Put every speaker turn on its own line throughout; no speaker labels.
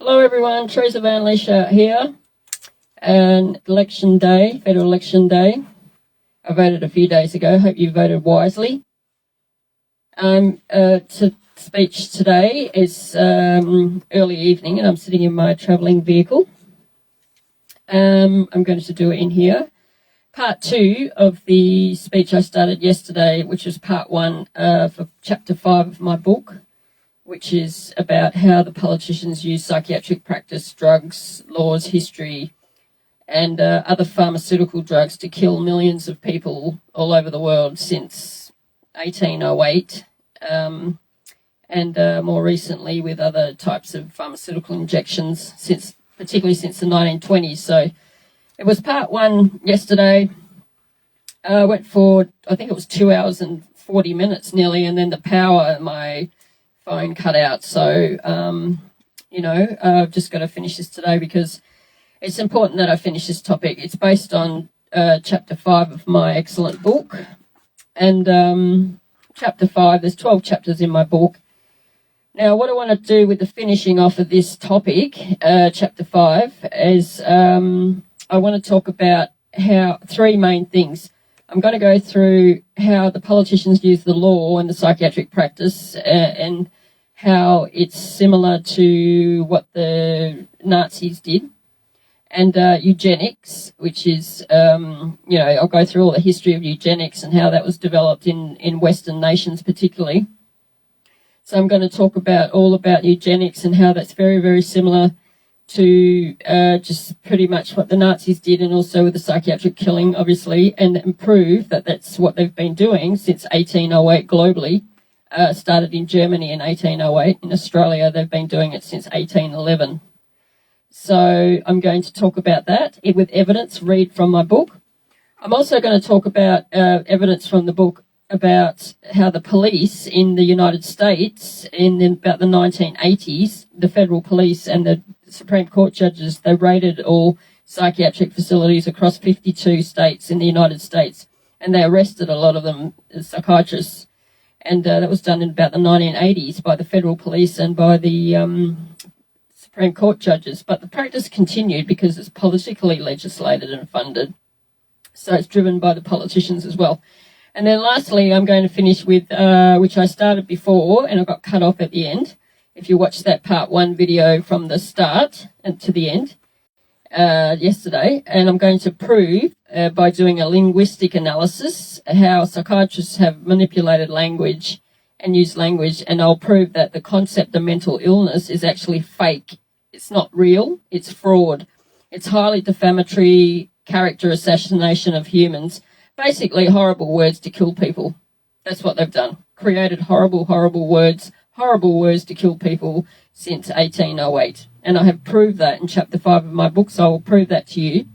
Hello everyone, Teresa Van Leisha here. And election day, federal election day. I voted a few days ago. Hope you voted wisely. Speech today is early evening, and I'm sitting in my travelling vehicle. I'm going to do it in here. Part 2 of the speech I started yesterday, which was part 1 for chapter 5 of my book, which is about how the politicians use psychiatric practice, drugs, laws, history, and other pharmaceutical drugs to kill millions of people all over the world since 1808, and more recently with other types of pharmaceutical injections, particularly since the 1920s. So it was part 1 yesterday. I went for, I think it was 2 hours and 40 minutes nearly, and then the power, my phone cut out. So, I've just got to finish this today because it's important that I finish this topic. It's based on chapter 5 of my excellent book. And chapter 5, there's 12 chapters in my book. Now, what I want to do with the finishing off of this topic, chapter 5, is I want to talk about how 3 main things. I'm going to go through how the politicians use the law and the psychiatric practice and how it's similar to what the Nazis did. And eugenics, which is, I'll go through all the history of eugenics and how that was developed in Western nations particularly. So I'm going to talk all about eugenics and how that's very, very similar to just pretty much what the Nazis did, and also with the psychiatric killing, obviously, and prove that that's what they've been doing since 1808 globally. Started in Germany in 1808. In Australia, they've been doing it since 1811. So I'm going to talk about that with evidence, read from my book. I'm also going to talk about evidence from the book about how the police in the United States in about the 1980s, the federal police and the Supreme Court judges, they raided all psychiatric facilities across 52 states in the United States, and they arrested a lot of them as psychiatrists. And that was done in about the 1980s by the federal police and by the Supreme Court judges. But the practice continued because it's politically legislated and funded. So it's driven by the politicians as well. And then lastly, I'm going to finish with, which I started before and I got cut off at the end. If you watch that part 1 video from the start and to the end yesterday, and I'm going to prove by doing a linguistic analysis how psychiatrists have manipulated language and used language, and I'll prove that the concept of mental illness is actually fake. It's not real, it's fraud. It's highly defamatory character assassination of humans. Basically, horrible words to kill people. That's what they've done. Created horrible words to kill people since 1808. And I have proved that in chapter 5 of my book, so I will prove that to you.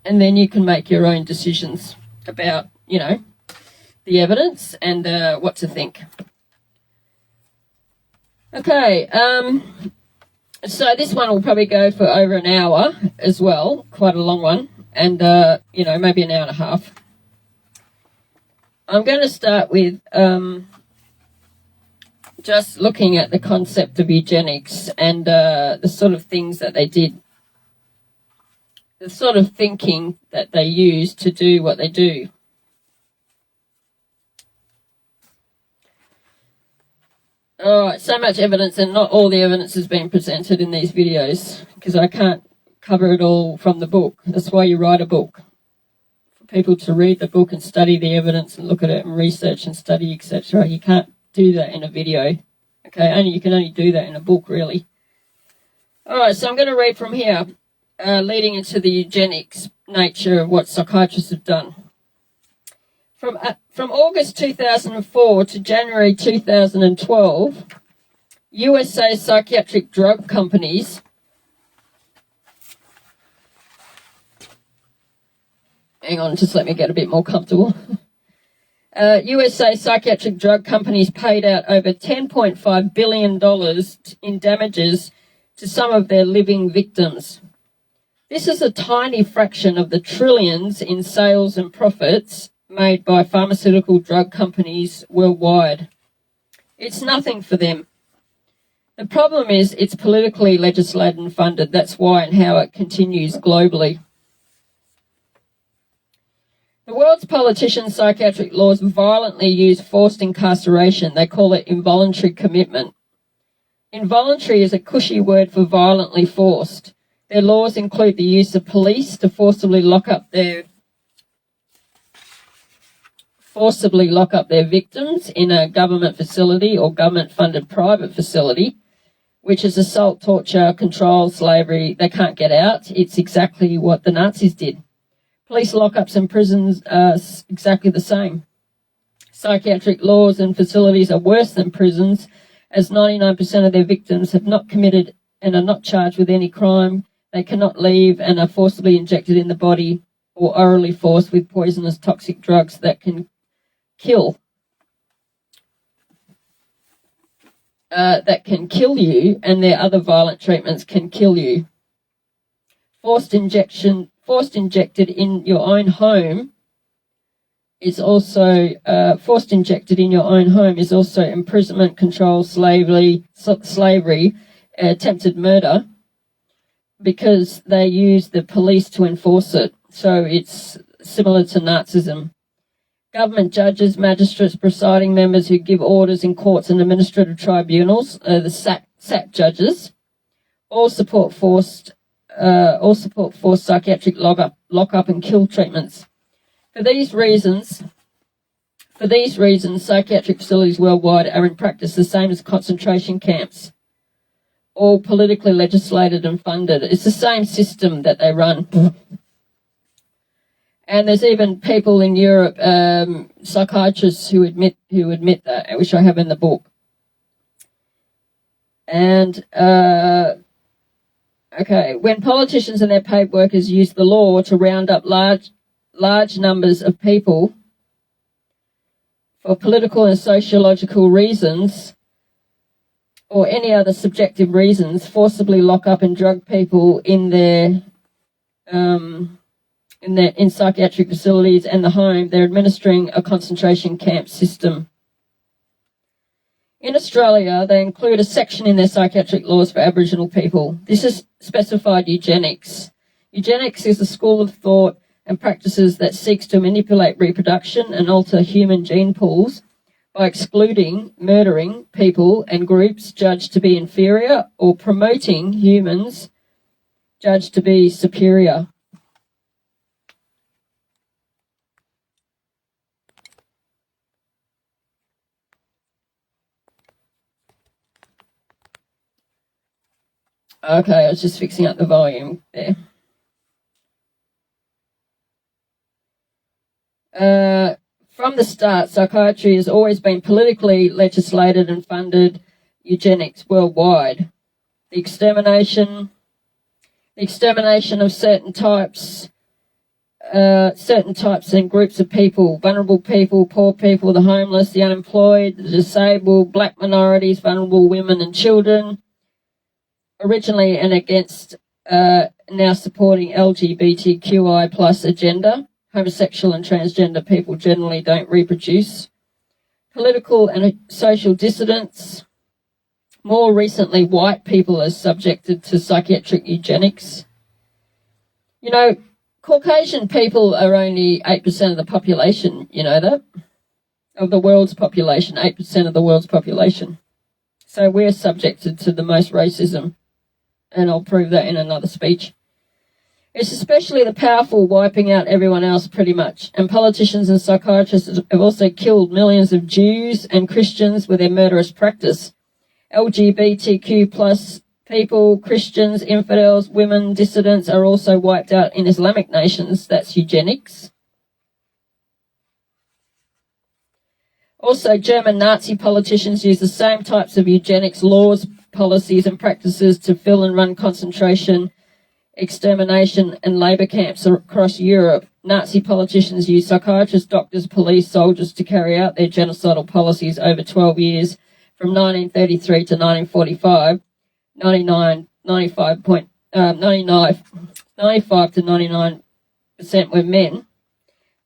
And then you can make your own decisions about, the evidence and what to think. Okay, so this one will probably go for over an hour as well, quite a long one. And, maybe an hour and a half. I'm going to start with just looking at the concept of eugenics and the sort of things that they did, the sort of thinking that they used to do what they do. All right, so much evidence, and not all the evidence has been presented in these videos because I can't cover it all from the book. That's why you write a book, for people to read the book and study the evidence and look at it and research and study, etc. You can't do that in a video. Okay, you can only do that in a book, really. All right, so I'm going to read from here, leading into the eugenics nature of what psychiatrists have done. From August 2004 to January 2012, USA psychiatric drug companies hang on, just let me get a bit more comfortable. USA psychiatric drug companies paid out over $10.5 billion in damages to some of their living victims. This is a tiny fraction of the trillions in sales and profits made by pharmaceutical drug companies worldwide. It's nothing for them. The problem is it's politically legislated and funded. That's why and how it continues globally. The world's politicians' psychiatric laws violently use forced incarceration. They call it involuntary commitment. Involuntary is a cushy word for violently forced. Their laws include the use of police to forcibly lock up their victims in a government facility or government-funded private facility, which is assault, torture, control, slavery. They can't get out. It's exactly what the Nazis did. Police lockups and prisons are exactly the same. Psychiatric laws and facilities are worse than prisons, as 99% of their victims have not committed and are not charged with any crime. They cannot leave and are forcibly injected in the body or orally forced with poisonous toxic drugs that can kill. That can kill you, and their other violent treatments can kill you. Forced injected in your own home is also imprisonment, control, slavery, attempted murder, because they use the police to enforce it. So it's similar to Nazism. Government judges, magistrates, presiding members who give orders in courts and administrative tribunals, the SAT judges, all support forced psychiatric lock-up and kill treatments. For these reasons, psychiatric facilities worldwide are in practice the same as concentration camps, all politically legislated and funded. It's the same system that they run. And there's even people in Europe, psychiatrists who admit that, which I have in the book. And when politicians and their paid workers use the law to round up large numbers of people for political and sociological reasons or any other subjective reasons, forcibly lock up and drug people in psychiatric facilities and the home, they're administering a concentration camp system. In Australia, they include a section in their psychiatric laws for Aboriginal people. This is specified eugenics. Eugenics is a school of thought and practices that seeks to manipulate reproduction and alter human gene pools by excluding, murdering people and groups judged to be inferior or promoting humans judged to be superior. Okay, I was just fixing up the volume there. From the start, psychiatry has always been politically legislated and funded eugenics worldwide. The extermination of certain types and groups of people, vulnerable people, poor people, the homeless, the unemployed, the disabled, black minorities, vulnerable women and children, originally and against now supporting LGBTQI plus agenda. Homosexual and transgender people generally don't reproduce. Political and social dissidents. More recently, white people are subjected to psychiatric eugenics. You know, Caucasian people are only 8% of the population, you know that? Of the world's population, 8% of the world's population. So we're subjected to the most racism, and I'll prove that in another speech. It's especially the powerful wiping out everyone else pretty much, and politicians and psychiatrists have also killed millions of Jews and Christians with their murderous practice. LGBTQ plus people, Christians, infidels, women, dissidents are also wiped out in Islamic nations. That's eugenics. Also, German Nazi politicians use the same types of eugenics laws, policies and practices to fill and run concentration, extermination and labour camps across Europe. Nazi politicians use psychiatrists, doctors, police, soldiers to carry out their genocidal policies over 12 years from 1933 to 1945. 95 to 99% were men.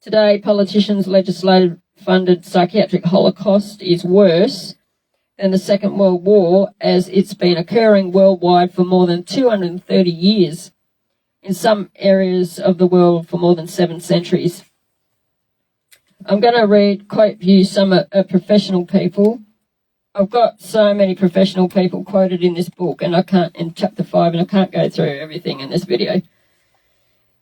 Today, politicians' legislative funded psychiatric holocaust is worse than the Second World War, as it's been occurring worldwide for more than 230 years, in some areas of the world for more than 7 centuries. I'm going to quote you some professional people. I've got so many professional people quoted in this book, and in chapter 5, and I can't go through everything in this video.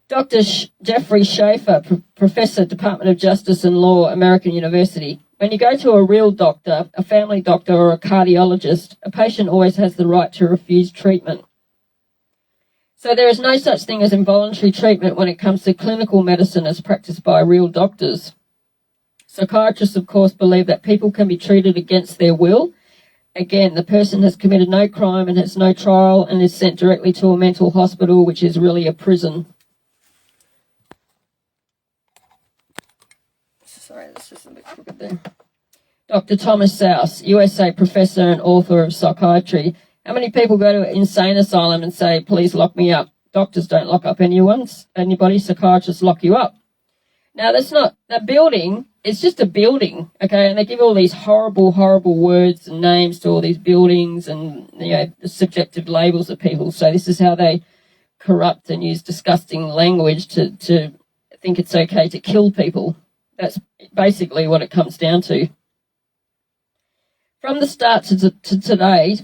Dr. Jeffrey Schaefer, Professor, Department of Justice and Law, American University. When you go to a real doctor, a family doctor or a cardiologist, a patient always has the right to refuse treatment. So there is no such thing as involuntary treatment when it comes to clinical medicine as practiced by real doctors. Psychiatrists, of course, believe that people can be treated against their will. Again, the person has committed no crime and has no trial and is sent directly to a mental hospital, which is really a prison. Sorry, this is a bit crooked there. Dr. Thomas Sowse, USA professor and author of psychiatry. How many people go to an insane asylum and say, please lock me up? Doctors don't lock up anybody, psychiatrists lock you up. Now, that's not, that building, it's just a building, okay? And they give all these horrible, horrible words and names to all these buildings and, subjective labels of people. So this is how they corrupt and use disgusting language to think it's okay to kill people. That's basically what it comes down to. From the start to today,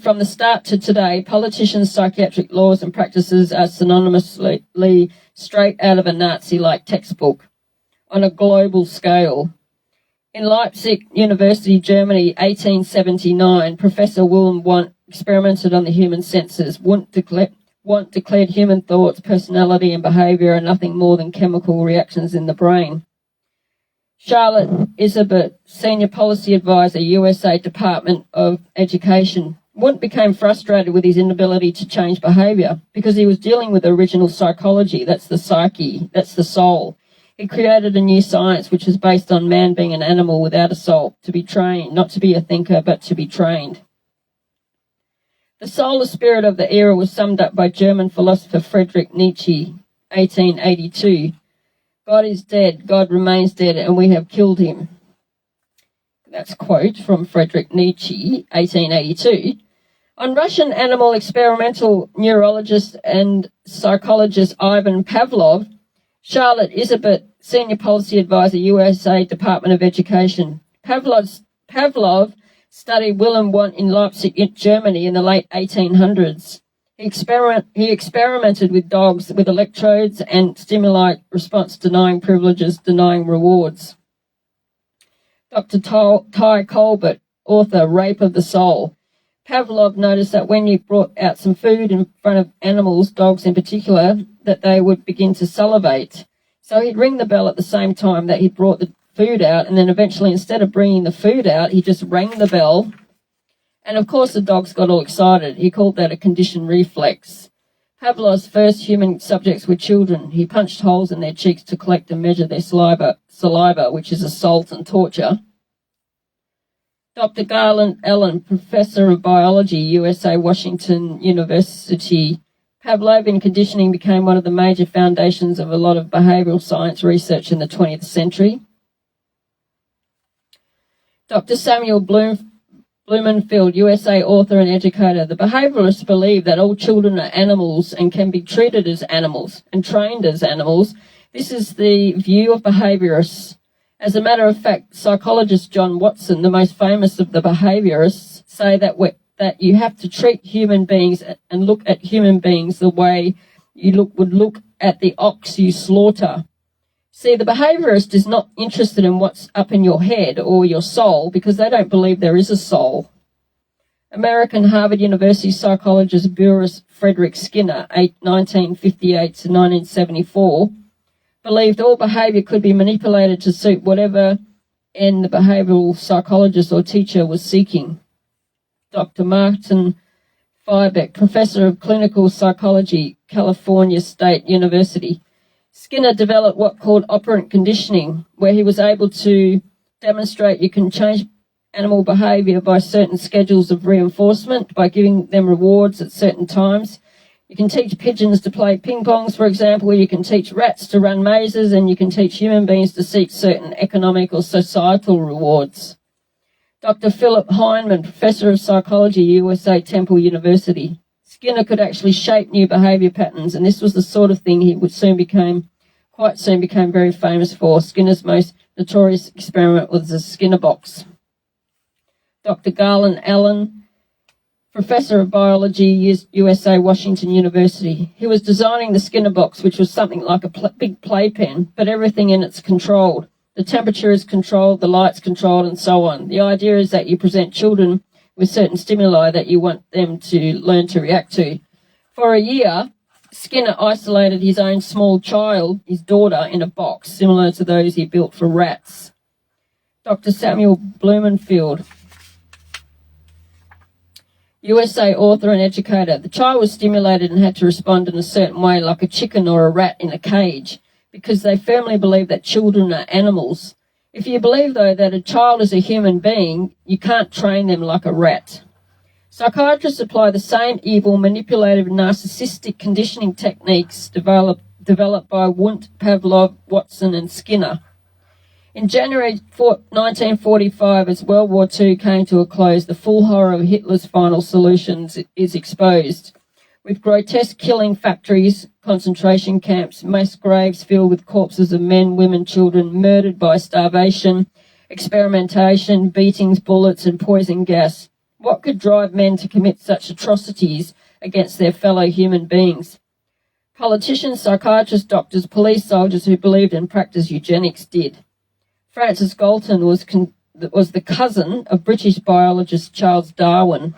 politicians' psychiatric laws and practices are synonymously straight out of a Nazi-like textbook on a global scale. In Leipzig University, Germany, 1879, Professor Wilhelm Wundt experimented on the human senses. Wundt declared human thoughts, personality and behaviour are nothing more than chemical reactions in the brain. Charlotte Isabert, Senior Policy Advisor, USA Department of Education. Wundt became frustrated with his inability to change behaviour because he was dealing with original psychology, that's the psyche, that's the soul. He created a new science which is based on man being an animal without a soul, to be trained, not to be a thinker, but to be trained. The soul or spirit of the era was summed up by German philosopher Friedrich Nietzsche, 1882. God is dead, God remains dead, and we have killed him. That's a quote from Friedrich Nietzsche, 1882. On Russian animal experimental neurologist and psychologist Ivan Pavlov, Charlotte Isabert, Senior Policy Advisor, USA Department of Education. Pavlov studied Wilhelm Wundt in Leipzig, Germany in the late 1800s. He experimented with dogs with electrodes and stimuli response, denying privileges, denying rewards. Dr. Ty Colbert, author, Rape of the Soul. Pavlov noticed that when you brought out some food in front of animals, dogs in particular, that they would begin to salivate. So he'd ring the bell at the same time that he brought the food out, and then eventually, instead of bringing the food out, he just rang the bell. And of course the dogs got all excited. He called that a conditioned reflex. Pavlov's first human subjects were children. He punched holes in their cheeks to collect and measure their saliva, which is assault and torture. Dr. Garland Allen, Professor of Biology, USA Washington University. Pavlovian conditioning became one of the major foundations of a lot of behavioural science research in the 20th century. Dr. Samuel Blumenfield, USA author and educator. The behaviourists believe that all children are animals and can be treated as animals and trained as animals. This is the view of behaviourists. As a matter of fact, psychologist John Watson, the most famous of the behaviourists, say that you have to treat human beings and look at human beings the way you would look at the ox you slaughter. See, the behaviourist is not interested in what's up in your head or your soul because they don't believe there is a soul. American Harvard University psychologist Boris Frederick Skinner, 1958 to 1974, believed all behaviour could be manipulated to suit whatever end the behavioural psychologist or teacher was seeking. Dr. Martin Fierbeck, Professor of Clinical Psychology, California State University. Skinner developed what called operant conditioning, where he was able to demonstrate you can change animal behaviour by certain schedules of reinforcement, by giving them rewards at certain times. You can teach pigeons to play ping-pongs, for example, you can teach rats to run mazes, and you can teach human beings to seek certain economic or societal rewards. Dr. Philip Heinemann, Professor of Psychology, USA Temple University. Skinner could actually shape new behaviour patterns, and this was the sort of thing he quite soon became very famous for. Skinner's most notorious experiment was the Skinner box. Dr. Garland Allen, Professor of Biology, USA Washington University. He was designing the Skinner box, which was something like a big playpen, but everything in it's controlled. The temperature is controlled, the light's controlled, and so on. The idea is that you present children with certain stimuli that you want them to learn to react to. For a year, Skinner isolated his own small child, his daughter, in a box similar to those he built for rats. Dr. Samuel Blumenfield, USA author and educator. The child was stimulated and had to respond in a certain way, like a chicken or a rat in a cage, because they firmly believe that children are animals. If you believe, though, that a child is a human being, you can't train them like a rat. Psychiatrists apply the same evil, manipulative, narcissistic conditioning techniques developed by Wundt, Pavlov, Watson and Skinner. In January 1945, as World War II came to a close, the full horror of Hitler's final solutions is exposed. With grotesque killing factories, concentration camps, mass graves filled with corpses of men, women, children murdered by starvation, experimentation, beatings, bullets and poison gas. What could drive men to commit such atrocities against their fellow human beings? Politicians, psychiatrists, doctors, police, soldiers who believed and practiced eugenics did. Francis Galton was the cousin of British biologist Charles Darwin.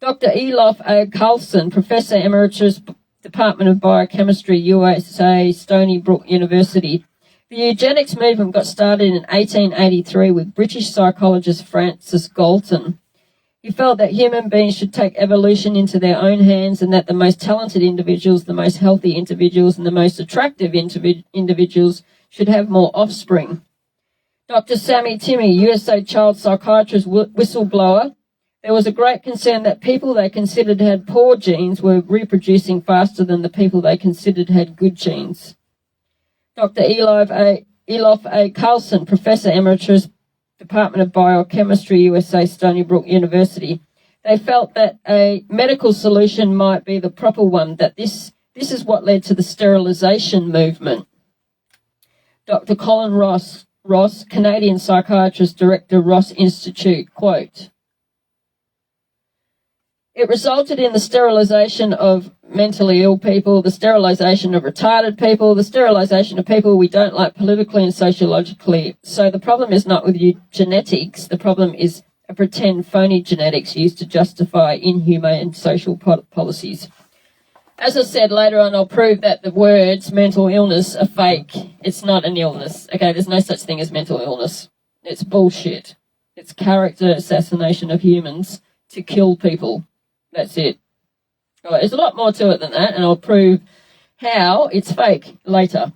Dr. Elof A. Carlson, Professor Emeritus, Department of Biochemistry, USA, Stony Brook University. The eugenics movement got started in 1883 with British psychologist Francis Galton. He felt that human beings should take evolution into their own hands and that the most talented individuals, the most healthy individuals, and the most attractive individuals should have more offspring. Dr. Sammy Timmy, USA child psychiatrist whistleblower. There was a great concern that people they considered had poor genes were reproducing faster than the people they considered had good genes. Dr. Elof A. Carlson, Professor Emeritus, Department of Biochemistry, USA, Stony Brook University. They felt that a medical solution might be the proper one, that this is what led to the sterilisation movement. Dr. Colin Ross, Canadian psychiatrist, director, Ross Institute, quote, "It resulted in the sterilisation of mentally ill people, the sterilisation of retarded people, the sterilisation of people we don't like politically and sociologically. So the problem is not with genetics, the problem is a pretend phony genetics used to justify inhumane social policies." As I said, later on I'll prove that the words mental illness are fake. It's not an illness. Okay, there's no such thing as mental illness. It's bullshit. It's character assassination of humans to kill people. That's it. All right, there's a lot more to it than that, and I'll prove how it's fake later.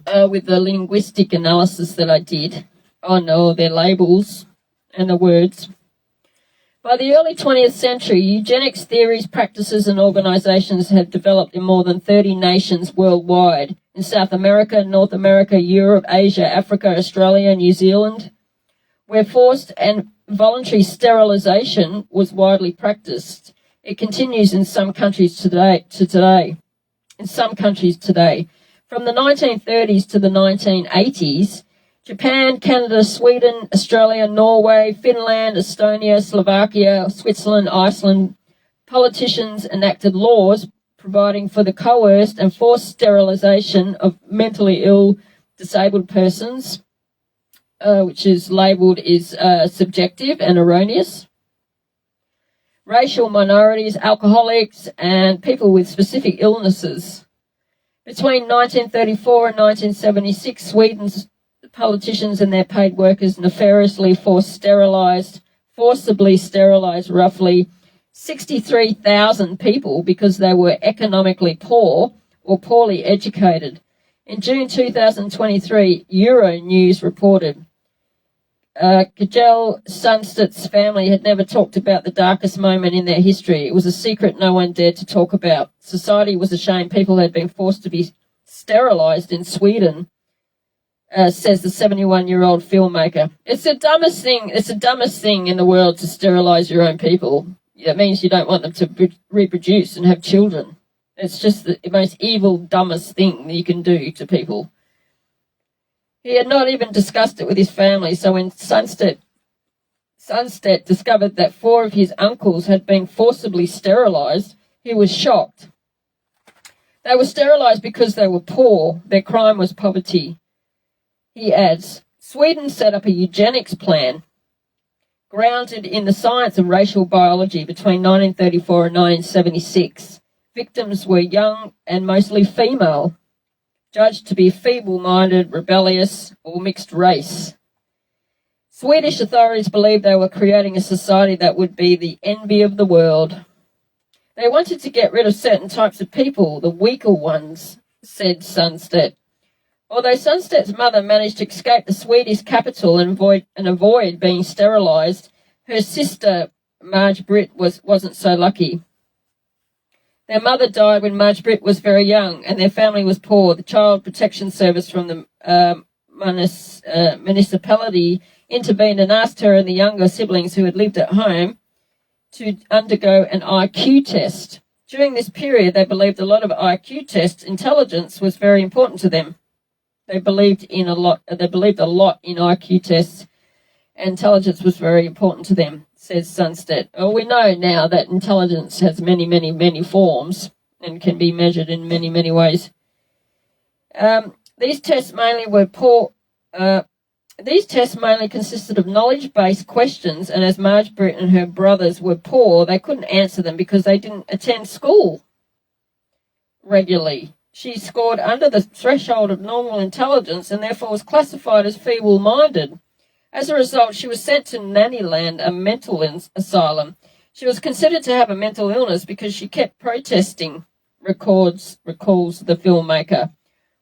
With the linguistic analysis that I did on all their labels and the words. By the early 20th century, eugenics theories, practices and organisations had developed in more than 30 nations worldwide, in South America, North America, Europe, Asia, Africa, Australia, New Zealand, where forced and voluntary sterilisation was widely practiced. It continues in some countries today. From the 1930s to the 1980s, Japan, Canada, Sweden, Australia, Norway, Finland, Estonia, Slovakia, Switzerland, Iceland, politicians enacted laws providing for the coerced and forced sterilisation of mentally ill, disabled persons, which is labelled as subjective and erroneous. Racial minorities, alcoholics, and people with specific illnesses. Between 1934 and 1976, Sweden's politicians and their paid workers nefariously forcibly sterilised roughly 63,000 people because they were economically poor or poorly educated. In June 2023, Euronews reported Kjell Sundstedt's family had never talked about the darkest moment in their history. It was a secret no one dared to talk about. Society was ashamed people had been forced to be sterilised in Sweden. says the 71-year-old filmmaker. It's the dumbest thing. It's the dumbest thing in the world to sterilize your own people. That means you don't want them to reproduce and have children. It's just the most evil, dumbest thing that you can do to people. He had not even discussed it with his family, so when Sunstedt discovered that 4 of his uncles had been forcibly sterilized, he was shocked. They were sterilized because they were poor. Their crime was poverty. He adds, Sweden set up a eugenics plan grounded in the science of racial biology between 1934 and 1976. Victims were young and mostly female, judged to be feeble-minded, rebellious, or mixed race. Swedish authorities believed they were creating a society that would be the envy of the world. They wanted to get rid of certain types of people, the weaker ones, said Sunstedt. Although Sunstedt's mother managed to escape the Swedish capital and avoid being sterilised, her sister, Marge Britt, wasn't so lucky. Their mother died when Marge Britt was very young, and their family was poor. The Child Protection Service from the municipality intervened and asked her and the younger siblings who had lived at home to undergo an IQ test. During this period, they believed a lot of IQ tests, intelligence was very important to them. They believed a lot in IQ tests. Intelligence was very important to them, says Sunstedt. Well, we know now that intelligence has many, many, many forms and can be measured in many, many ways. These tests mainly consisted of knowledge-based questions, and as Marge Britt and her brothers were poor, they couldn't answer them because they didn't attend school regularly. She scored under the threshold of normal intelligence and therefore was classified as feeble-minded. As a result, she was sent to Nannyland, a mental asylum. She was considered to have a mental illness because she kept protesting, recalls the filmmaker.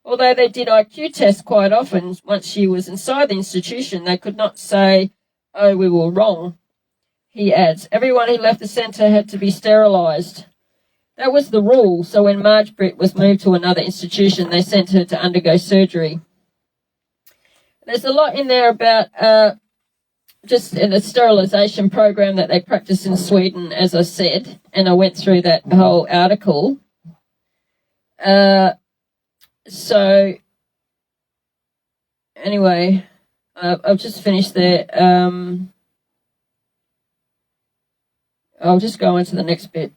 Although they did IQ tests quite often, once she was inside the institution, they could not say, "Oh, we were wrong." He adds, everyone who left the centre had to be sterilised. That was the rule, so when Marge Britt was moved to another institution, they sent her to undergo surgery. There's a lot in there about just in a sterilisation program that they practice in Sweden, as I said, and I went through that whole article. So, anyway, I've just finished there. I'll just go into the next bit.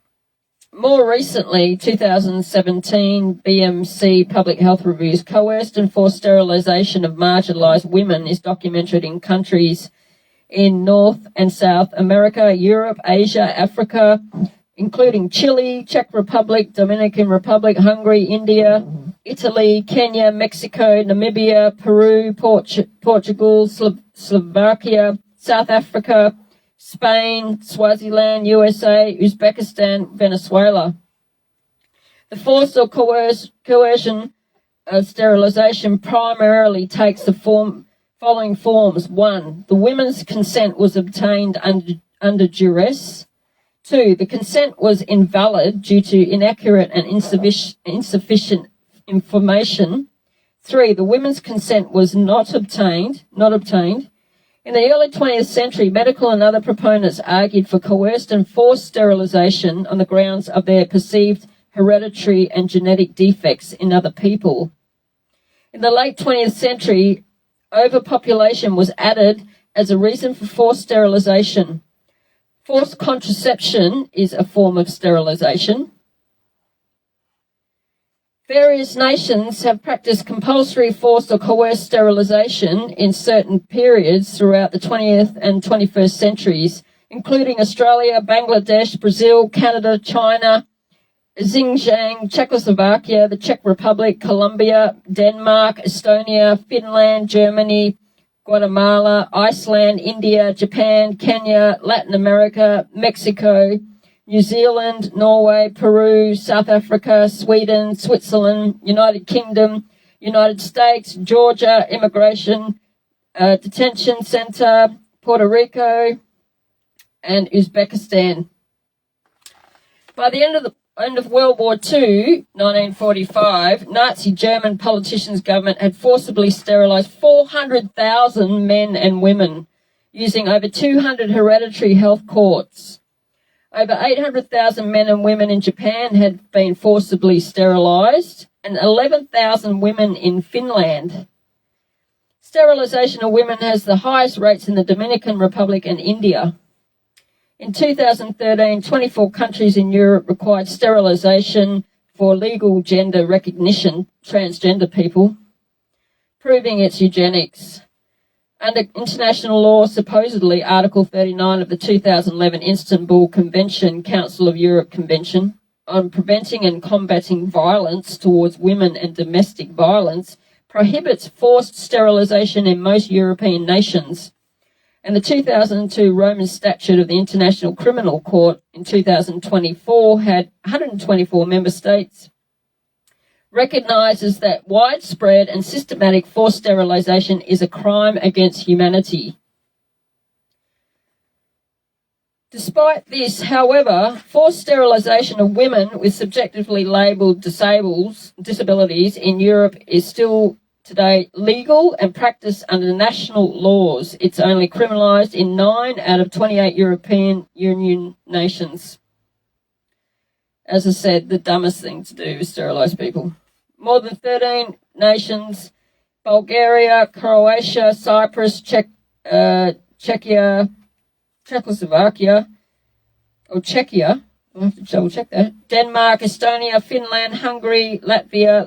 More recently, 2017, BMC Public Health Reviews, coerced and forced sterilisation of marginalised women is documented in countries in North and South America, Europe, Asia, Africa, including Chile, Czech Republic, Dominican Republic, Hungary, India, Italy, Kenya, Mexico, Namibia, Peru, Portugal, Slovakia, South Africa, Spain, Swaziland, USA, Uzbekistan, Venezuela. The force or coercion of sterilisation primarily takes the following forms. 1. The women's consent was obtained under duress. 2. The consent was invalid due to inaccurate and insufficient information. 3. The women's consent was not obtained. In the early 20th century, medical and other proponents argued for coerced and forced sterilisation on the grounds of their perceived hereditary and genetic defects in other people. In the late 20th century, overpopulation was added as a reason for forced sterilisation. Forced contraception is a form of sterilisation. Various nations have practiced compulsory forced or coerced sterilisation in certain periods throughout the 20th and 21st centuries, including Australia, Bangladesh, Brazil, Canada, China, Xinjiang, Czechoslovakia, the Czech Republic, Colombia, Denmark, Estonia, Finland, Germany, Guatemala, Iceland, India, Japan, Kenya, Latin America, Mexico, New Zealand, Norway, Peru, South Africa, Sweden, Switzerland, United Kingdom, United States, Georgia, Immigration Detention Center, Puerto Rico, and Uzbekistan. By the end of the end of World War II, 1945, Nazi German politicians' government had forcibly sterilised 400,000 men and women using over 200 hereditary health courts. Over 800,000 men and women in Japan had been forcibly sterilised, and 11,000 women in Finland. Sterilisation of women has the highest rates in the Dominican Republic and India. In 2013, 24 countries in Europe required sterilisation for legal gender recognition, transgender people, proving it's eugenics. Under international law, supposedly Article 39 of the 2011 Istanbul Convention, Council of Europe Convention, on preventing and combating violence towards women and domestic violence, prohibits forced sterilisation in most European nations. And the 2002 Roman Statute of the International Criminal Court in 2024 had 124 member states, recognises that widespread and systematic forced sterilisation is a crime against humanity. Despite this, however, forced sterilisation of women with subjectively labelled disabilities in Europe is still today legal and practiced under national laws. It's only criminalised in 9 out of 28 European Union nations. As I said, the dumbest thing to do is sterilise people. More than 13 nations, Bulgaria, Croatia, Cyprus, Czechia, Czechoslovakia, or Czechia, I'll have to double check that, Denmark, Estonia, Finland, Hungary, Latvia,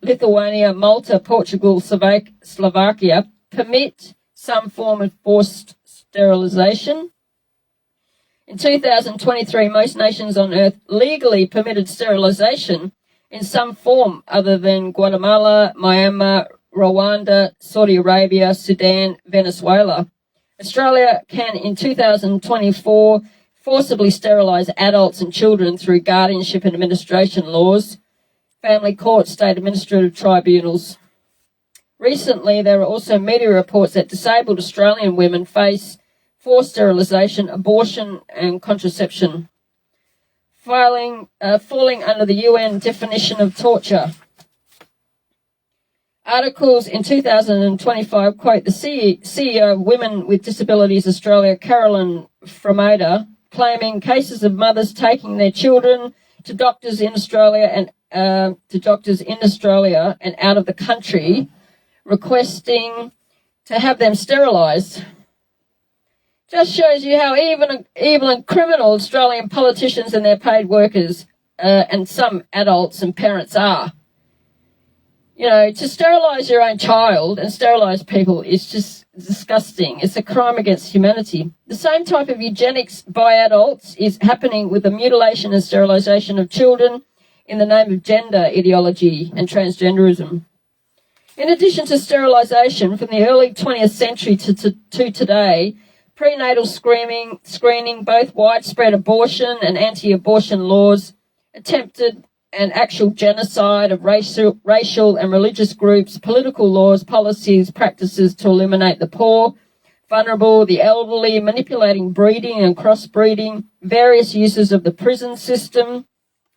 Lithuania, Malta, Portugal, Slovakia permit some form of forced sterilisation. In 2023, most nations on earth legally permitted sterilisation in some form other than Guatemala, Myanmar, Rwanda, Saudi Arabia, Sudan, Venezuela. Australia can, in 2024, forcibly sterilise adults and children through guardianship and administration laws, family courts, state administrative tribunals. Recently, there are also media reports that disabled Australian women face forced sterilisation, abortion and contraception, falling under the UN definition of torture. Articles in 2025 quote the CEO of Women with Disabilities Australia, Carolyn Fromoda, claiming cases of mothers taking their children to doctors in Australia and out of the country, requesting to have them sterilised. Just shows you how evil and criminal Australian politicians and their paid workers and some adults and parents are. You know, to sterilise your own child and sterilise people is just disgusting. It's a crime against humanity. The same type of eugenics by adults is happening with the mutilation and sterilisation of children in the name of gender ideology and transgenderism. In addition to sterilisation, from the early 20th century to today, prenatal screening, both widespread abortion and anti-abortion laws, attempted and actual genocide of racial and religious groups, political laws, policies, practices to eliminate the poor, vulnerable, the elderly, manipulating breeding and crossbreeding, various uses of the prison system,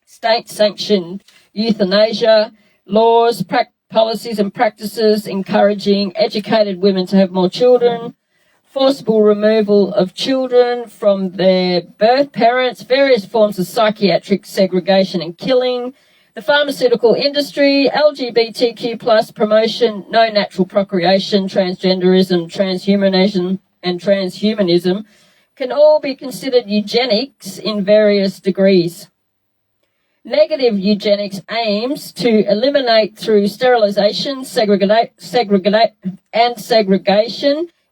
state-sanctioned euthanasia, laws, policies and practices encouraging educated women to have more children, forcible removal of children from their birth parents, various forms of psychiatric segregation and killing, the pharmaceutical industry, LGBTQ plus promotion, no natural procreation, transgenderism, transhumanism can all be considered eugenics in various degrees. Negative eugenics aims to eliminate through sterilisation, segregation,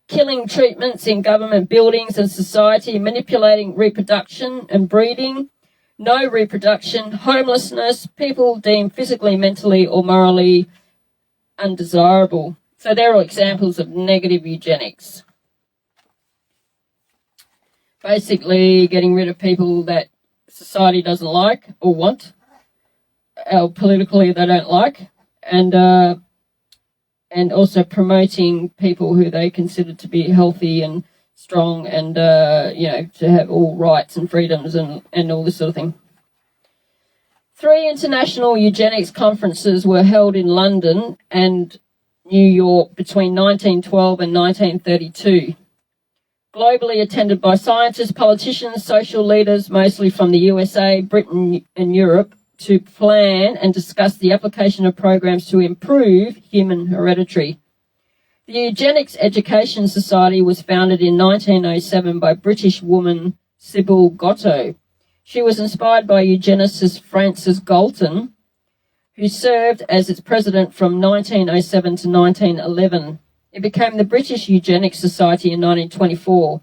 killing treatments in government buildings and society, manipulating reproduction and breeding, no reproduction, homelessness, people deemed physically, mentally or morally undesirable. So they're all examples of negative eugenics. Basically getting rid of people that society doesn't like or want, or politically they don't like, and also promoting people who they consider to be healthy and strong and, to have all rights and freedoms and all this sort of thing. 3 international eugenics conferences were held in London and New York between 1912 and 1932. Globally attended by scientists, politicians, social leaders, mostly from the USA, Britain and Europe, to plan and discuss the application of programs to improve human heredity. The Eugenics Education Society was founded in 1907 by British woman Sybil Gotto. She was inspired by eugenicist Francis Galton, who served as its president from 1907 to 1911. It became the British Eugenics Society in 1924,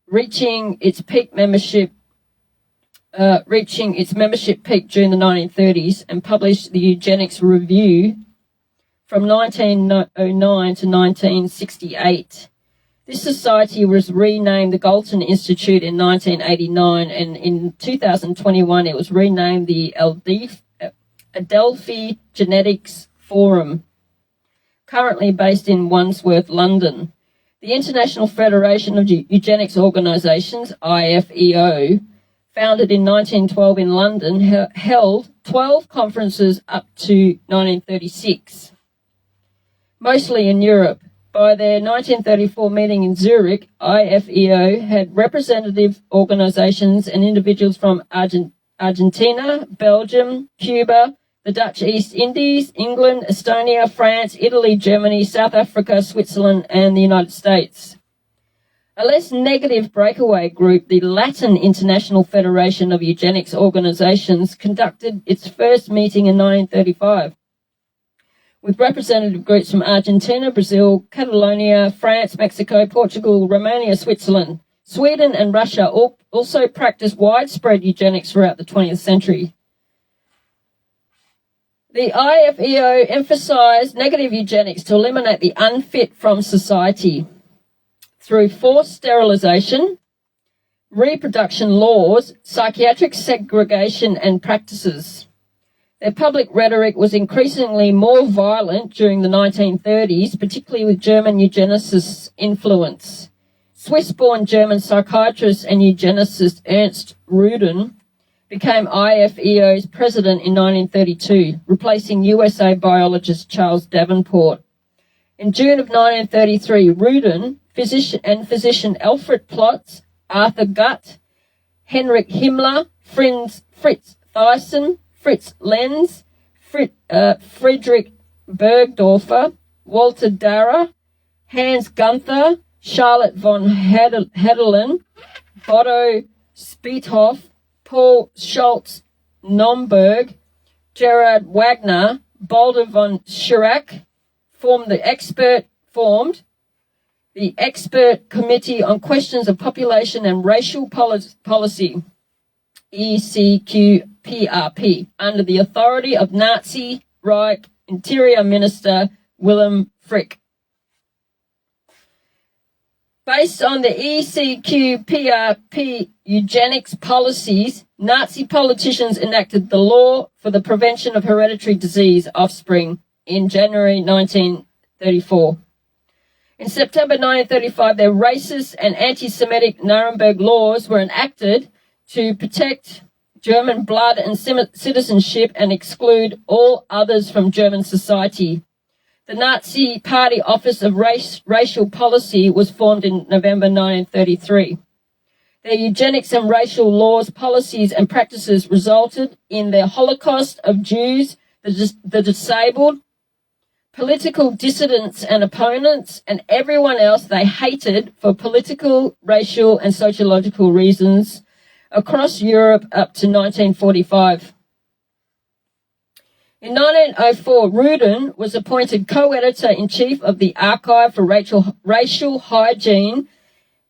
reaching its membership peak during the 1930s, and published the Eugenics Review from 1909 to 1968. This society was renamed the Galton Institute in 1989, and in 2021 it was renamed the Adelphi Genetics Forum, currently based in Wandsworth, London. The International Federation of Eugenics Organisations, IFEO, founded in 1912 in London, held 12 conferences up to 1936, mostly in Europe. By their 1934 meeting in Zurich, IFEO had representative organisations and individuals from Argentina, Belgium, Cuba, the Dutch East Indies, England, Estonia, France, Italy, Germany, South Africa, Switzerland, and the United States. A less negative breakaway group, the Latin International Federation of Eugenics Organisations, conducted its first meeting in 1935, with representative groups from Argentina, Brazil, Catalonia, France, Mexico, Portugal, Romania, Switzerland. Sweden and Russia also practiced widespread eugenics throughout the 20th century. The IFEO emphasised negative eugenics to eliminate the unfit from society through forced sterilisation, reproduction laws, psychiatric segregation and practices. Their public rhetoric was increasingly more violent during the 1930s, particularly with German eugenicists' influence. Swiss-born German psychiatrist and eugenicist Ernst Rudin became IFEO's president in 1932, replacing USA biologist Charles Davenport. In June of 1933, Rudin, physician Alfred Plotz, Arthur Gutt, Henrik Himmler, Fritz Thyssen, Fritz Lenz, Friedrich Bergdorfer, Walter Darrer, Hans Gunther, Charlotte von Hedelen, Bodo Spiethoff, Paul Schultz Nomberg, Gerard Wagner, Balder von Schirach formed the expert committee on questions of population and racial policy, ECQPRP, under the authority of Nazi Reich Interior Minister Wilhelm Frick. Based on the ECQPRP eugenics policies, Nazi politicians enacted the Law for the Prevention of Hereditary Disease Offspring in January 1934. In September 1935, their racist and anti-Semitic Nuremberg laws were enacted to protect German blood and citizenship and exclude all others from German society. The Nazi Party Office of Racial Policy was formed in November 1933. Their eugenics and racial laws, policies and practices resulted in the Holocaust of Jews, the disabled, political dissidents and opponents, and everyone else they hated for political, racial and sociological reasons across Europe up to 1945. In 1904, Rudin was appointed co-editor-in-chief of the Archive for Racial Hygiene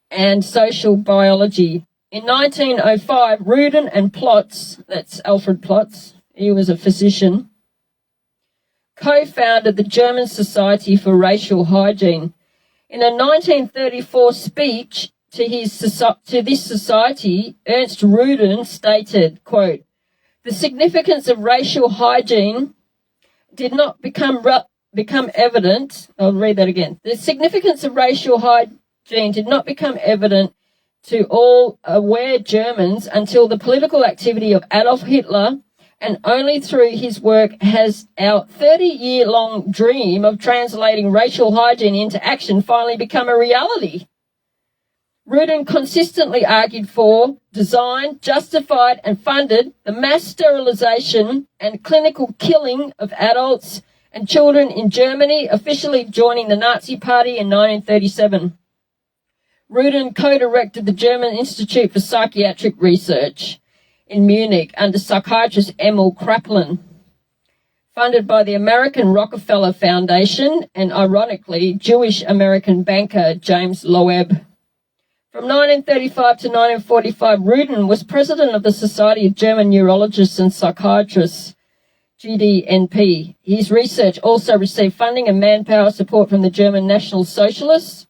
and Social Biology. In 1905, Rudin and Plotz, that's Alfred Plotz, he was a physician, co-founded the German Society for Racial Hygiene. In a 1934 speech to this society, Ernst Rudin stated, quote, "The significance of racial hygiene did not become evident." I'll read that again. "The significance of racial hygiene did not become evident to all aware Germans until the political activity of Adolf Hitler and only through his work has our 30-year-long dream of translating racial hygiene into action finally become a reality. Rudin consistently argued for, designed, justified and funded the mass sterilisation and clinical killing of adults and children in Germany, officially joining the Nazi Party in 1937. Rudin co-directed the German Institute for Psychiatric Research in Munich under psychiatrist Emil Kraepelin, funded by the American Rockefeller Foundation and, ironically, Jewish-American banker James Loeb. From 1935 to 1945, Rudin was president of the Society of German Neurologists and Psychiatrists, GDNP. His research also received funding and manpower support from the German National Socialists.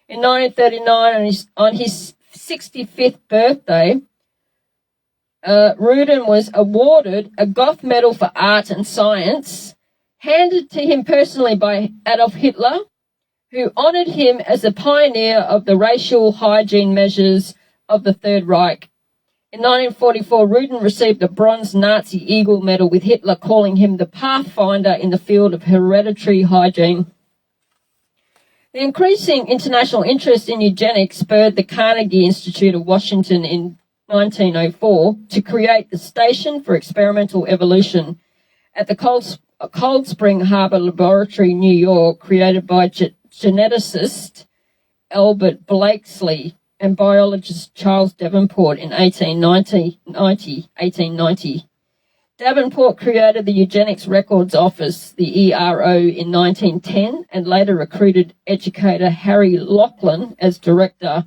In 1939, on his 65th birthday, Rudin was awarded a Goethe Medal for Art and Science, handed to him personally by Adolf Hitler, who honoured him as a pioneer of the racial hygiene measures of the Third Reich. In 1944, Rudin received a bronze Nazi Eagle Medal, with Hitler calling him the pathfinder in the field of hereditary hygiene. The increasing international interest in eugenics spurred the Carnegie Institute of Washington in 1904 to create the Station for Experimental Evolution at the Cold Spring Harbor Laboratory, New York, created by geneticist Albert Blakesley and biologist Charles Davenport in 1890. Davenport created the Eugenics Records Office, the ERO, in 1910 and later recruited educator Harry Laughlin as director.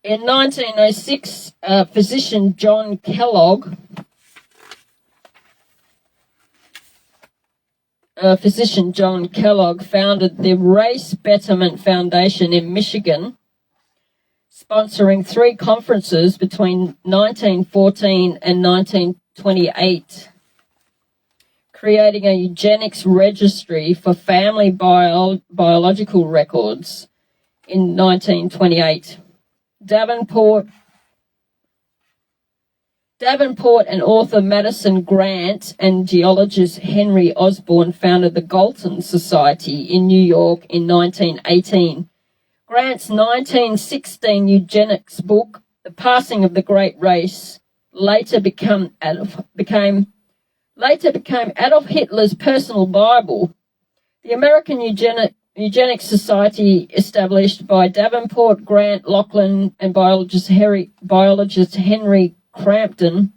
In 1906, physician John Kellogg founded the Race Betterment Foundation in Michigan, sponsoring 3 conferences between 1914 and 1928, creating a eugenics registry for family biological records in 1928. Davenport and author Madison Grant and geologist Henry Osborne founded the Galton Society in New York in 1918. Grant's 1916 eugenics book, The Passing of the Great Race, later became Adolf Hitler's personal Bible. The American Eugenics Society, established by Davenport, Grant, Laughlin, and biologist Henry Crampton,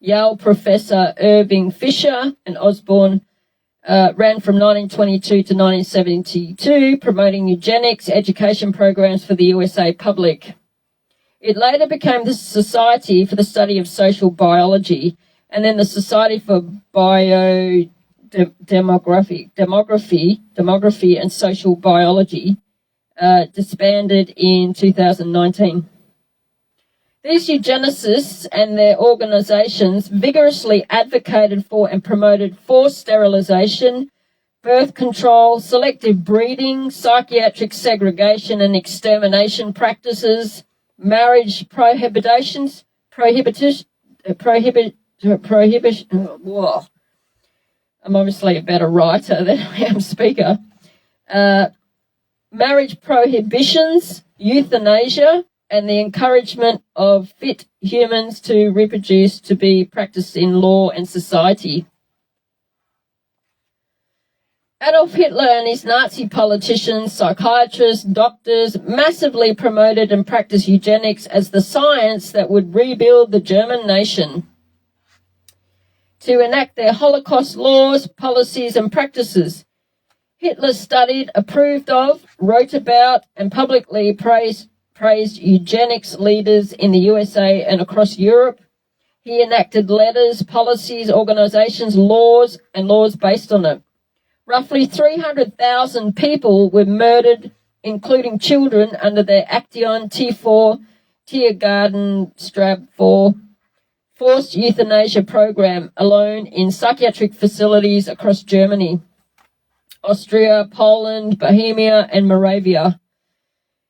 Yale professor Irving Fisher and Osborne, ran from 1922 to 1972, promoting eugenics education programs for the USA public. It later became the Society for the Study of Social Biology, and then the Society for Demography and Social Biology, disbanded in 2019. These eugenicists and their organisations vigorously advocated for and promoted forced sterilisation, birth control, selective breeding, psychiatric segregation and extermination practices, marriage prohibitions, I'm obviously a better writer than I am speaker. Marriage prohibitions, euthanasia, and the encouragement of fit humans to reproduce to be practiced in law and society. Adolf Hitler and his Nazi politicians, psychiatrists, doctors massively promoted and practiced eugenics as the science that would rebuild the German nation. To enact their Holocaust laws, policies and practices, Hitler studied, approved of, wrote about and publicly praised eugenics leaders in the USA and across Europe. He enacted letters, policies, organisations, laws based on it. Roughly 300,000 people were murdered, including children, under their Action T4, Tiergarten Strab 4 forced euthanasia program alone in psychiatric facilities across Germany, Austria, Poland, Bohemia and Moravia.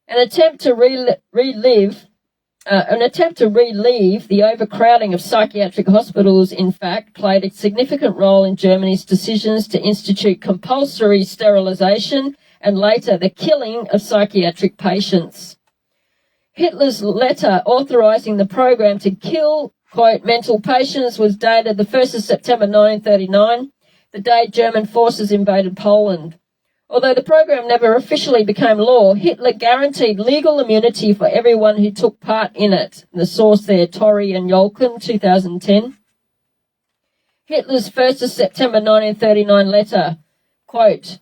An attempt to relive An attempt to relieve the overcrowding of psychiatric hospitals, in fact, played a significant role in Germany's decisions to institute compulsory sterilisation and later the killing of psychiatric patients. Hitler's letter authorising the program to kill, quote, mental patients was dated the 1st of September 1939, the day German forces invaded Poland. Although the program never officially became law, Hitler guaranteed legal immunity for everyone who took part in it. The source there, Torrey and Yolkin, 2010. Hitler's 1st of September 1939 letter, quote,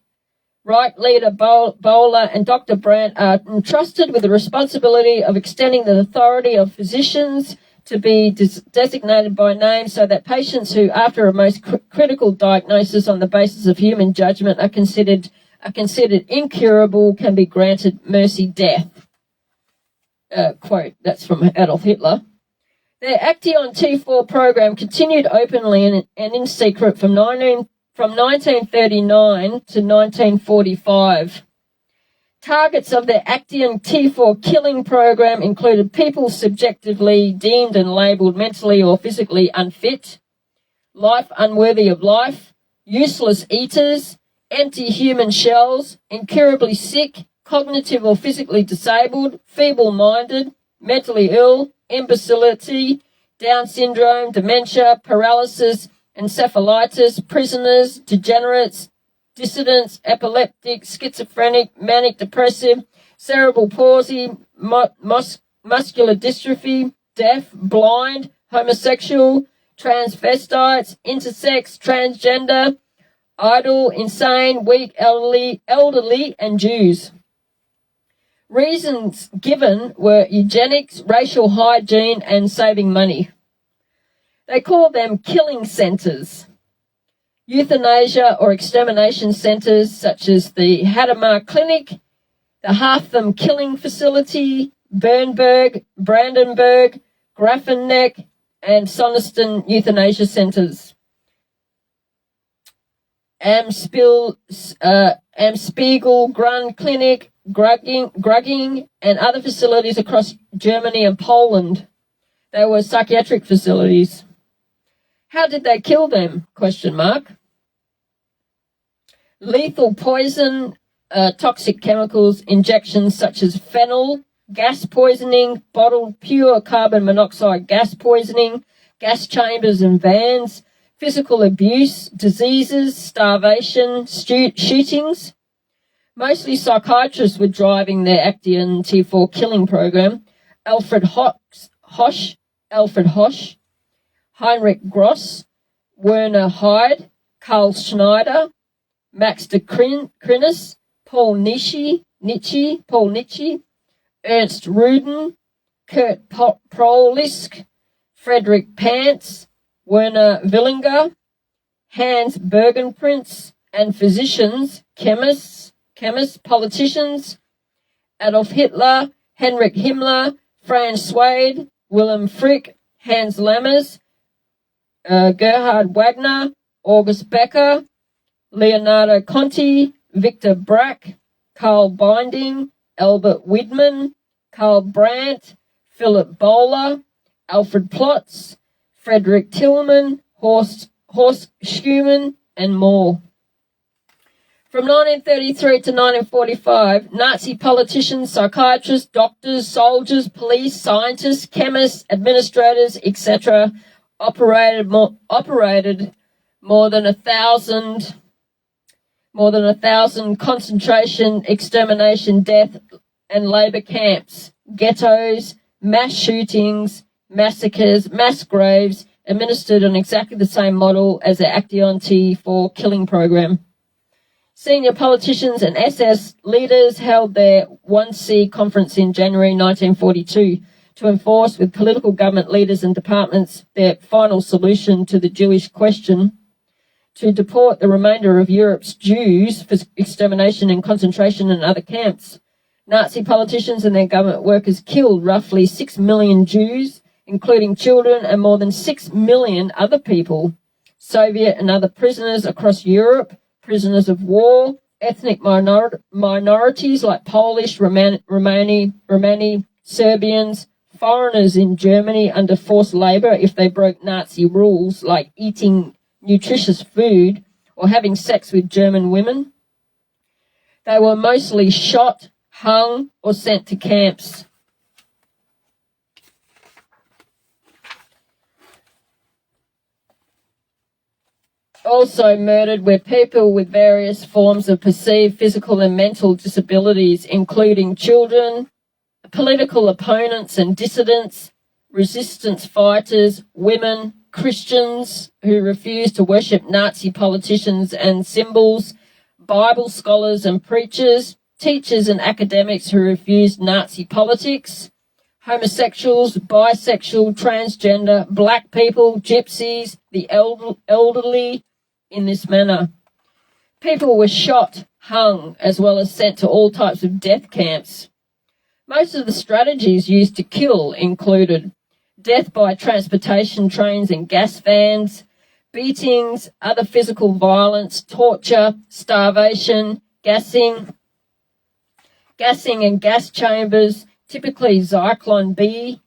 Reich leader Bowler and Dr. Brandt are entrusted with the responsibility of extending the authority of physicians to be designated by name so that patients who, after a most critical diagnosis on the basis of human judgment, are considered incurable, can be granted mercy death. Quote, that's from Adolf Hitler. Their Action T4 program continued openly and in secret from 1939 to 1945. Targets of their Action T4 killing program included people subjectively deemed and labelled mentally or physically unfit, life unworthy of life, useless eaters, empty human shells, incurably sick, cognitive or physically disabled, feeble-minded, mentally ill, imbecility, Down syndrome, dementia, paralysis, encephalitis, prisoners, degenerates, dissidents, epileptic, schizophrenic, manic depressive, cerebral palsy, muscular dystrophy, deaf, blind, homosexual, transvestites, intersex, transgender, idle, insane, weak, elderly, and Jews. Reasons given were eugenics, racial hygiene, and saving money. They called them killing centres. Euthanasia or extermination centres such as the Hadamar Clinic, the Halftham Killing Facility, Bernberg, Brandenburg, Grafenneck, and Sonnesten Euthanasia Centres. Amspiegel, Grun Clinic, Grugging, and other facilities across Germany and Poland. They were psychiatric facilities. How did they kill them? Question mark. Lethal poison, toxic chemicals, injections such as phenol, gas poisoning, bottled pure carbon monoxide gas poisoning, gas chambers and vans, physical abuse, diseases, starvation, shootings. Mostly psychiatrists were driving their Action T4 killing program. Alfred Hosch, Heinrich Gross, Werner Hyde, Karl Schneider, Max de Krinis, Paul Nietzsche, Ernst Ruden, Kurt Prolisk, Frederick Pantz, Werner Villinger, Hans Bergenprinz, and physicians, chemists, politicians, Adolf Hitler, Heinrich Himmler, Franz Schwade, Wilhelm Frick, Hans Lammers, Gerhard Wagner, August Becker, Leonardo Conti, Victor Brack, Karl Binding, Albert Widman, Karl Brandt, Philip Bowler, Alfred Plotz, Frederick Tillman, Horst Schumann, and more. From 1933 to 1945, Nazi politicians, psychiatrists, doctors, soldiers, police, scientists, chemists, administrators, etc. operated more than a thousand concentration, extermination, death, and labour camps, ghettos, mass shootings, massacres, mass graves, administered on exactly the same model as the Action T4 killing program. Senior politicians and SS leaders held their 1C conference in January 1942 to enforce with political government leaders and departments their final solution to the Jewish question, to deport the remainder of Europe's Jews for extermination in concentration and other camps. Nazi politicians and their government workers killed roughly 6 million Jews, including children and more than 6 million other people, Soviet and other prisoners across Europe, prisoners of war, ethnic minorities like Polish, Romani, Serbians, foreigners in Germany under forced labour if they broke Nazi rules like eating nutritious food or having sex with German women. They were mostly shot, hung, or sent to camps. Also murdered were people with various forms of perceived physical and mental disabilities, including children, political opponents and dissidents, resistance fighters, women, Christians who refused to worship Nazi politicians and symbols, Bible scholars and preachers, teachers and academics who refused Nazi politics, homosexuals, bisexual, transgender, black people, gypsies, the elderly, in this manner. People were shot, hung, as well as sent to all types of death camps. Most of the strategies used to kill included death by transportation trains and gas vans, beatings, other physical violence, torture, starvation, gassing and gas chambers, typically Zyklon B,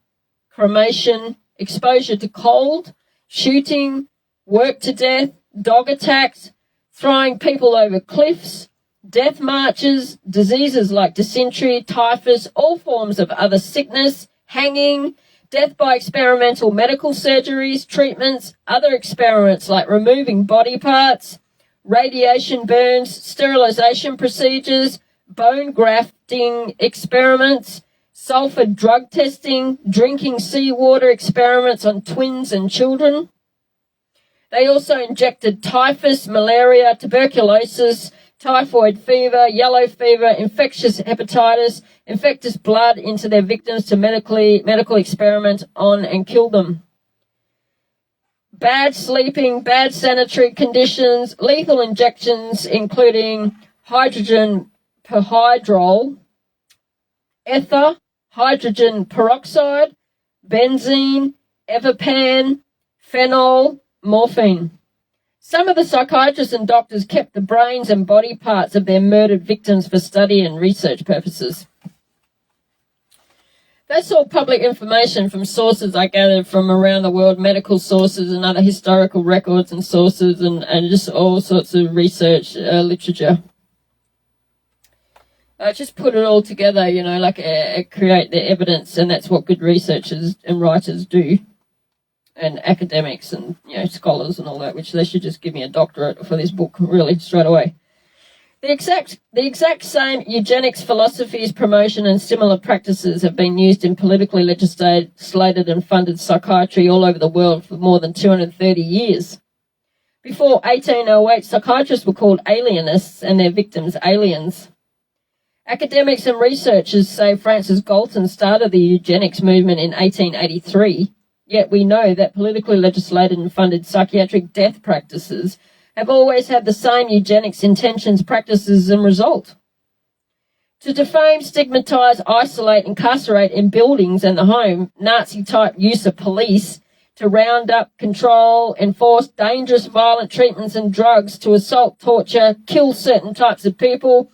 cremation, exposure to cold, shooting, work to death, dog attacks, throwing people over cliffs, death marches, diseases like dysentery, typhus, all forms of other sickness, hanging, death by experimental medical surgeries, treatments, other experiments like removing body parts, radiation burns, sterilization procedures, bone grafting experiments, sulfur drug testing, drinking seawater experiments on twins and children. They also injected typhus, malaria, tuberculosis, typhoid fever, yellow fever, infectious hepatitis, infectious blood into their victims to medical experiment on and kill them. Bad sleeping, bad sanitary conditions, lethal injections including hydrogen perhydrol, ether, hydrogen peroxide, benzene, Evapan, phenol, morphine. Some of the psychiatrists and doctors kept the brains and body parts of their murdered victims for study and research purposes. That's all public information from sources I gathered from around the world, medical sources and other historical records and sources and just all sorts of research literature. I just put it all together, create the evidence, and that's what good researchers and writers do. And academics and scholars and all that, which they should just give me a doctorate for this book, really, straight away. The exact same eugenics philosophies, promotion and similar practices have been used in politically legislated and funded psychiatry all over the world for more than 230 years. Before 1808, psychiatrists were called alienists and their victims aliens. Academics and researchers say Francis Galton started the eugenics movement in 1883. Yet we know that politically legislated and funded psychiatric death practices have always had the same eugenics intentions, practices and result. To defame, stigmatise, isolate, incarcerate in buildings and the home, Nazi-type use of police to round up, control, enforce dangerous violent treatments and drugs to assault, torture, kill certain types of people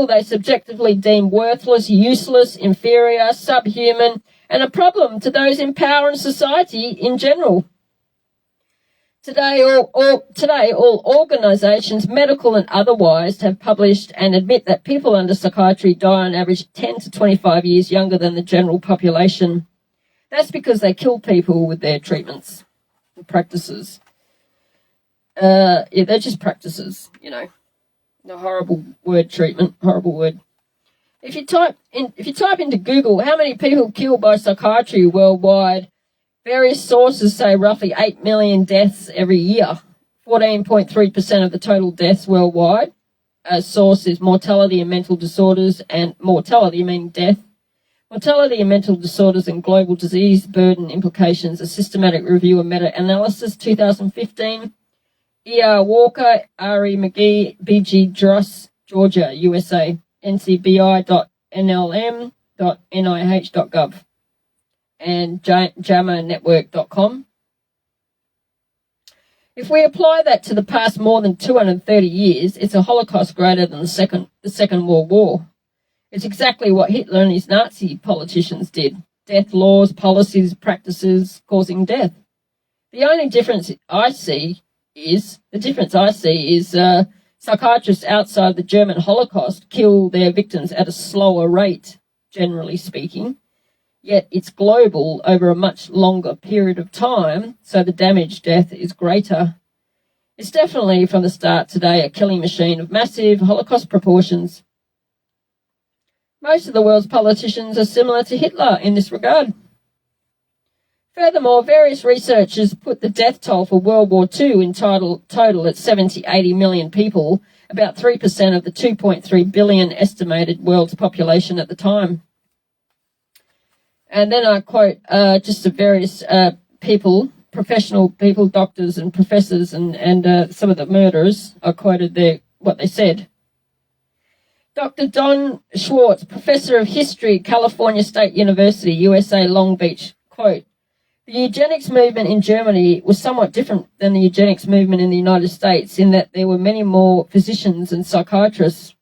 they subjectively deem worthless, useless, inferior, subhuman, and a problem to those in power and society in general. Today, all organisations, medical and otherwise, have published and admit that people under psychiatry die on average 10 to 25 years younger than the general population. That's because they kill people with their treatments and practices. They're just practices, The horrible word treatment, horrible word. If you type into Google how many people killed by psychiatry worldwide, various sources say roughly 8 million deaths every year, 14.3% of the total deaths worldwide. A source is mortality and mental disorders, and mortality meaning death. Mortality and mental disorders and global disease burden implications, a systematic review and meta-analysis, 2015. E.R. Walker, R.E. McGee, B.G. Dross, Georgia, USA. ncbi.nlm.nih.gov and jamanetwork.com. If we apply that to the past more than 230 years, it's a Holocaust greater than the Second World War. It's exactly what Hitler and his Nazi politicians did. death laws, policies, practices causing death. The only difference I see is psychiatrists outside the German Holocaust kill their victims at a slower rate, generally speaking, yet it's global over a much longer period of time, so the damage death is greater. It's definitely from the start today a killing machine of massive Holocaust proportions. Most of the world's politicians are similar to Hitler in this regard. Furthermore, various researchers put the death toll for World War II in total at 70-80 million people, about 3% of the 2.3 billion estimated world's population at the time. And then I quote just the various people, professional people, doctors and professors and some of the murderers. I quoted what they said. Dr. Don Schwartz, professor of history, California State University, USA, Long Beach, quote, "The eugenics movement in Germany was somewhat different than the eugenics movement in the United States in that there were many more physicians and psychiatrists.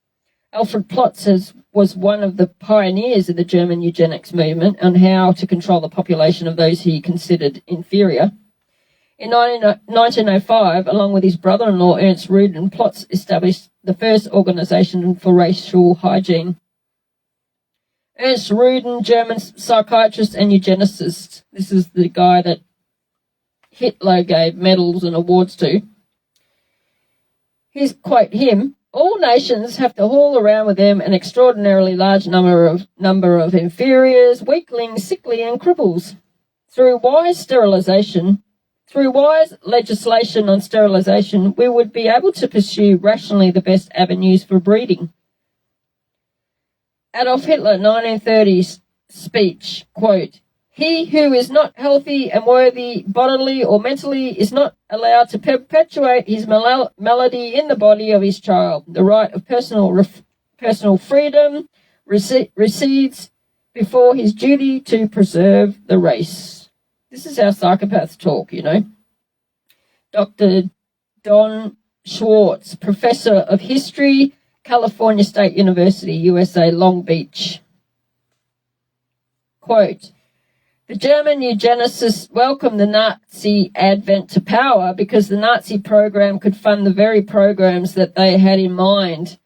Alfred Plotz was one of the pioneers of the German eugenics movement on how to control the population of those he considered inferior. In 1905, along with his brother-in-law Ernst Rudin, Plotz established the first organization for racial hygiene. Ernst Rudin, German psychiatrist and eugenicist." This is the guy that Hitler gave medals and awards to. Here's quote him, "All nations have to haul around with them an extraordinarily large number of inferiors, weaklings, sickly and cripples. Through wise legislation on sterilization, we would be able to pursue rationally the best avenues for breeding." Adolf Hitler, 1930s speech, quote, "He who is not healthy and worthy bodily or mentally is not allowed to perpetuate his malady in the body of his child. The right of personal freedom recedes before his duty to preserve the race." This is how psychopaths talk, you know. Dr. Don Schwartz, professor of history, California State University, USA, Long Beach. Quote, "The German eugenicists welcomed the Nazi advent to power because the Nazi program could fund the very programs that they had in mind.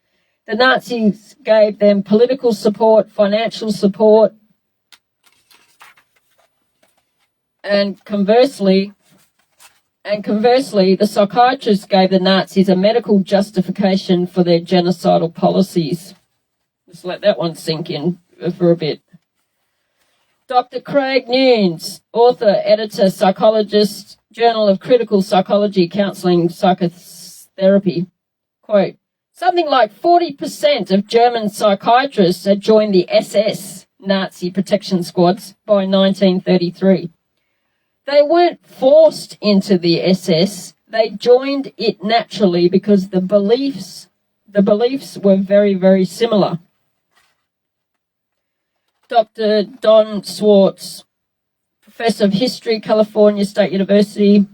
The Nazis gave them political support, financial support, and conversely, the psychiatrists gave the Nazis a medical justification for their genocidal policies." Just let that one sink in for a bit. Dr. Craig Nunes, author, editor, psychologist, Journal of Critical Psychology, Counseling, Psychotherapy. Quote, "Something like 40% of German psychiatrists had joined the SS, Nazi protection squads, by 1933. They weren't forced into the SS. They joined it naturally because the beliefs were very, very similar." Dr. Don Schwartz, professor of history, California State University,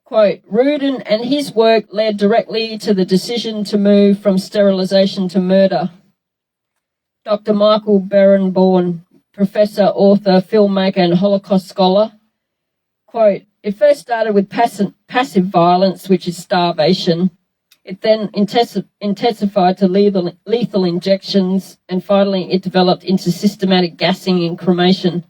quote, "Rudin and his work led directly to the decision to move from sterilization to murder." Dr. Michael Barenborn, professor, author, filmmaker and Holocaust scholar, quote, "It first started with passive violence, which is starvation. It then intensified to lethal injections, and finally it developed into systematic gassing and cremation.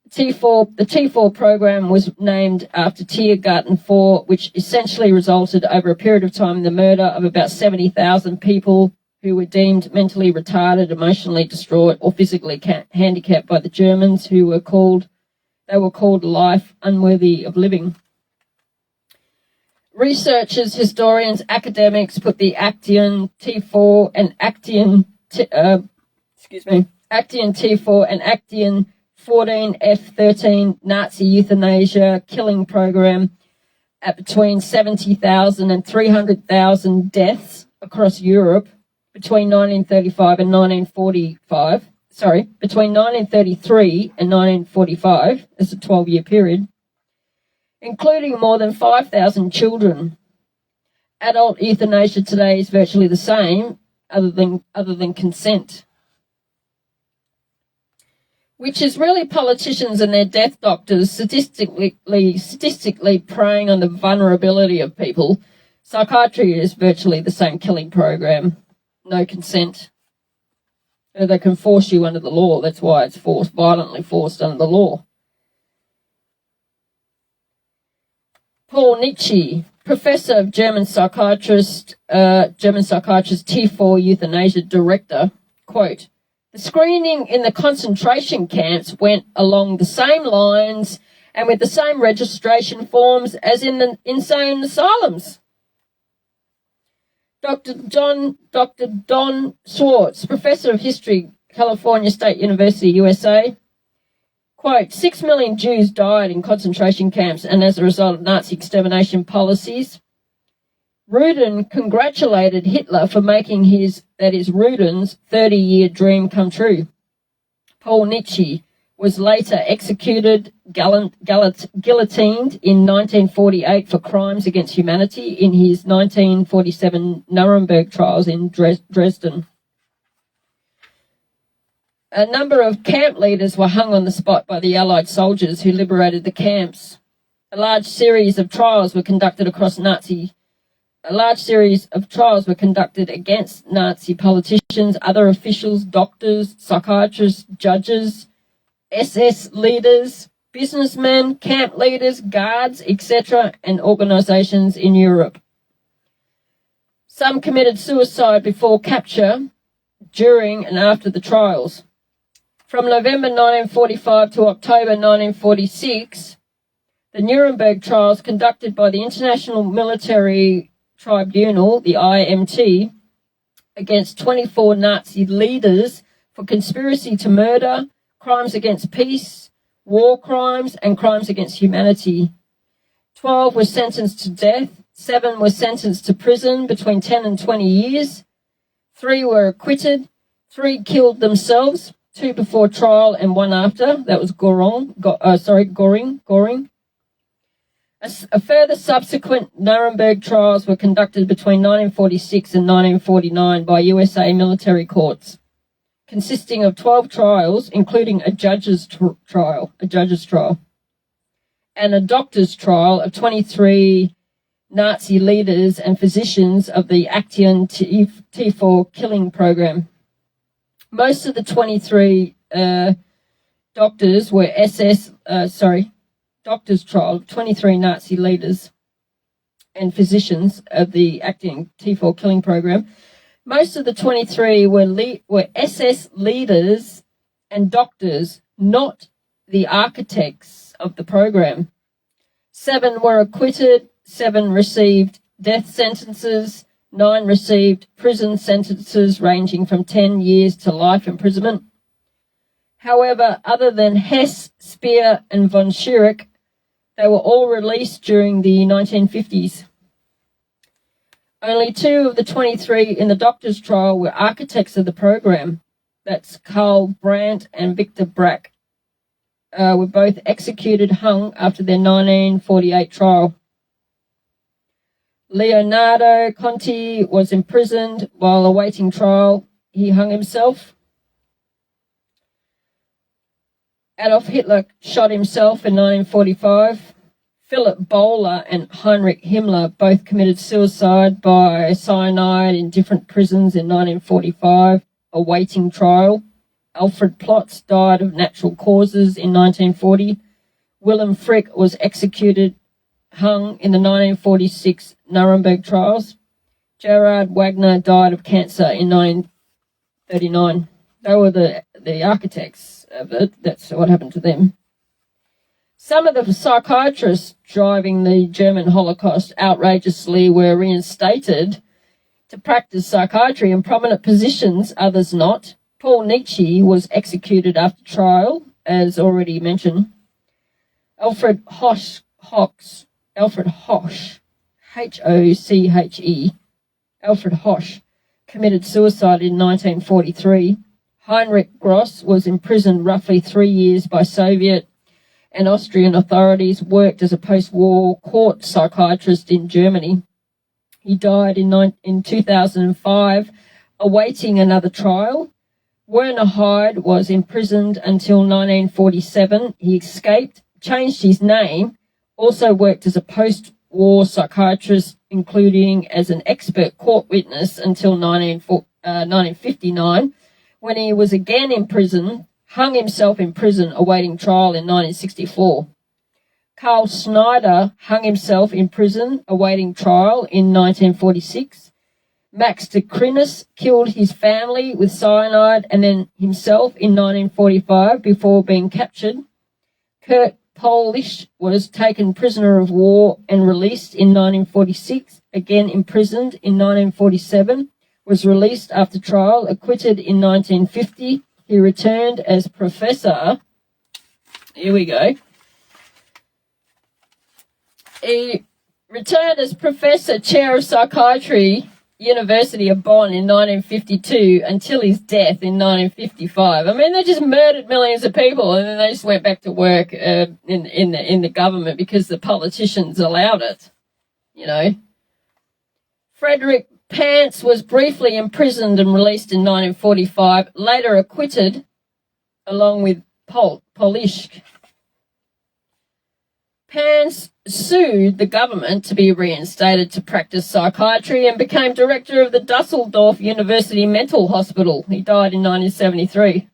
The T4 program was named after Tiergarten 4, which essentially resulted over a period of time in the murder of about 70,000 people who were deemed mentally retarded, emotionally distraught, or physically handicapped by the Germans, who were called life unworthy of living. Researchers, historians, academics put the Actian T4 and Actian T4 and Actian 14F13 Nazi euthanasia killing program at between 70,000 and 300,000 deaths across Europe between 1935 and 1945. Between 1933 and 1945, as a 12-year period, including more than 5,000 children. Adult euthanasia today is virtually the same, other than consent. which is really politicians and their death doctors statistically preying on the vulnerability of people. Psychiatry is virtually the same killing program. No consent. They can force you under the law. That's why it's violently forced under the law. Paul Nietzsche, professor of German psychiatrist, T4 euthanasia director, quote, "The screening in the concentration camps went along the same lines and with the same registration forms as in the insane asylums." Dr. Don Schwartz, professor of history, California State University, USA, quote, 6 million Jews died in concentration camps and as a result of Nazi extermination policies. Rudin congratulated Hitler for making Rudin's 30-year dream come true. Paul Nietzsche was later executed, guillotined in 1948 for crimes against humanity in his 1947 Nuremberg trials in Dresden. A number of camp leaders were hung on the spot by the Allied soldiers who liberated the camps. A large series of trials were conducted against Nazi politicians, other officials, doctors, psychiatrists, judges, SS leaders, businessmen, camp leaders, guards, etc., and organisations in Europe. Some committed suicide before capture, during and after the trials. From November 1945 to October 1946, the Nuremberg trials conducted by the International Military Tribunal, the IMT, against 24 Nazi leaders for conspiracy to murder, crimes against peace, war crimes, and crimes against humanity. 12 were sentenced to death, 7 were sentenced to prison between 10 and 20 years, 3 were acquitted, 3 killed themselves, 2 before trial and 1 after. That was Goring. A further subsequent Nuremberg trials were conducted between 1946 and 1949 by USA military courts, consisting of 12 trials, including a judge's trial, and a doctor's trial of 23 Nazi leaders and physicians of the Action T4 killing program. Most of the 23 doctors were doctor's trial of 23 Nazi leaders and physicians of the Action T4 killing program. Most of the 23 were SS leaders and doctors, not the architects of the program. 7 were acquitted, 7 received death sentences, 9 received prison sentences ranging from 10 years to life imprisonment. However, other than Hess, Speer, and von Schirach, they were all released during the 1950s. Only 2 of the 23 in the doctor's trial were architects of the program. That's Karl Brandt and Victor Brack. Were both executed, hung after their 1948 trial. Leonardo Conti was imprisoned while awaiting trial. He hung himself. Adolf Hitler shot himself in 1945. Philip Bohler and Heinrich Himmler both committed suicide by cyanide in different prisons in 1945, awaiting trial. Alfred Plotz died of natural causes in 1940. Wilhelm Frick was executed, hung in the 1946 Nuremberg trials. Gerhard Wagner died of cancer in 1939. They were the architects of it. That's what happened to them. Some of the psychiatrists driving the German Holocaust outrageously were reinstated to practice psychiatry in prominent positions, others not. Paul Nietzsche was executed after trial, as already mentioned. Alfred Hoche, H-O-C-H-E, Alfred Hoche, committed suicide in 1943. Heinrich Gross was imprisoned roughly 3 years by Soviet and Austrian authorities, worked as a post-war court psychiatrist in Germany. He died in 2005, awaiting another trial. Werner Hyde was imprisoned until 1947. He escaped, changed his name, also worked as a post-war psychiatrist, including as an expert court witness until 1959, when he was again in prison, hung himself in prison awaiting trial in 1964. Carl Snyder hung himself in prison awaiting trial in 1946. Max de Crinis killed his family with cyanide and then himself in 1945 before being captured. Kurt Polish was taken prisoner of war and released in 1946, again imprisoned in 1947, was released after trial, acquitted in 1950. He returned as professor. Here we go. He returned as professor, chair of psychiatry, University of Bonn in 1952 until his death in 1955. I mean, they just murdered millions of people and then they just went back to work in the government because the politicians allowed it, you know. Frederick Pants was briefly imprisoned and released in 1945, later acquitted along with Polish. Pants sued the government to be reinstated to practice psychiatry and became director of the Dusseldorf University Mental Hospital. He died in 1973.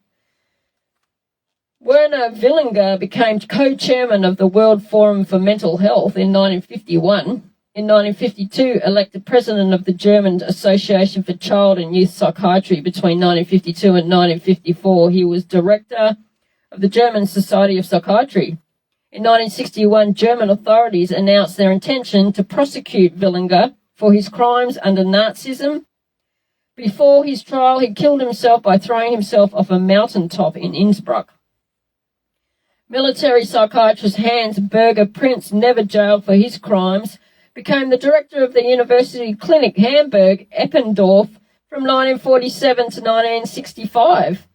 Werner Villinger became co-chairman of the World Forum for Mental Health in 1951. In 1952, elected president of the German Association for Child and Youth Psychiatry between 1952 and 1954. He was director of the German Society of Psychiatry. In 1961, German authorities announced their intention to prosecute Villinger for his crimes under Nazism. Before his trial, he killed himself by throwing himself off a mountaintop in Innsbruck. Military psychiatrist Hans Berger Prinz, never jailed for his crimes, became the director of the University Clinic Hamburg-Eppendorf from 1947 to 1965.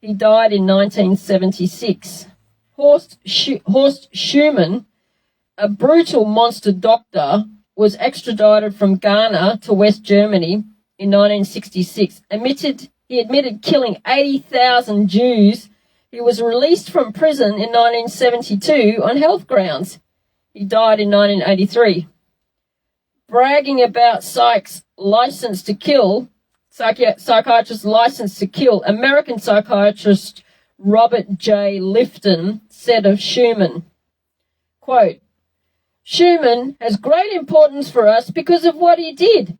He died in 1976. Horst Schumann, a brutal monster doctor, was extradited from Ghana to West Germany in 1966. He admitted killing 80,000 Jews. He was released from prison in 1972 on health grounds. He died in 1983. Bragging about psychiatrist's license to kill, American psychiatrist Robert J. Lifton said of Schumann, quote, "Schumann has great importance for us because of what he did.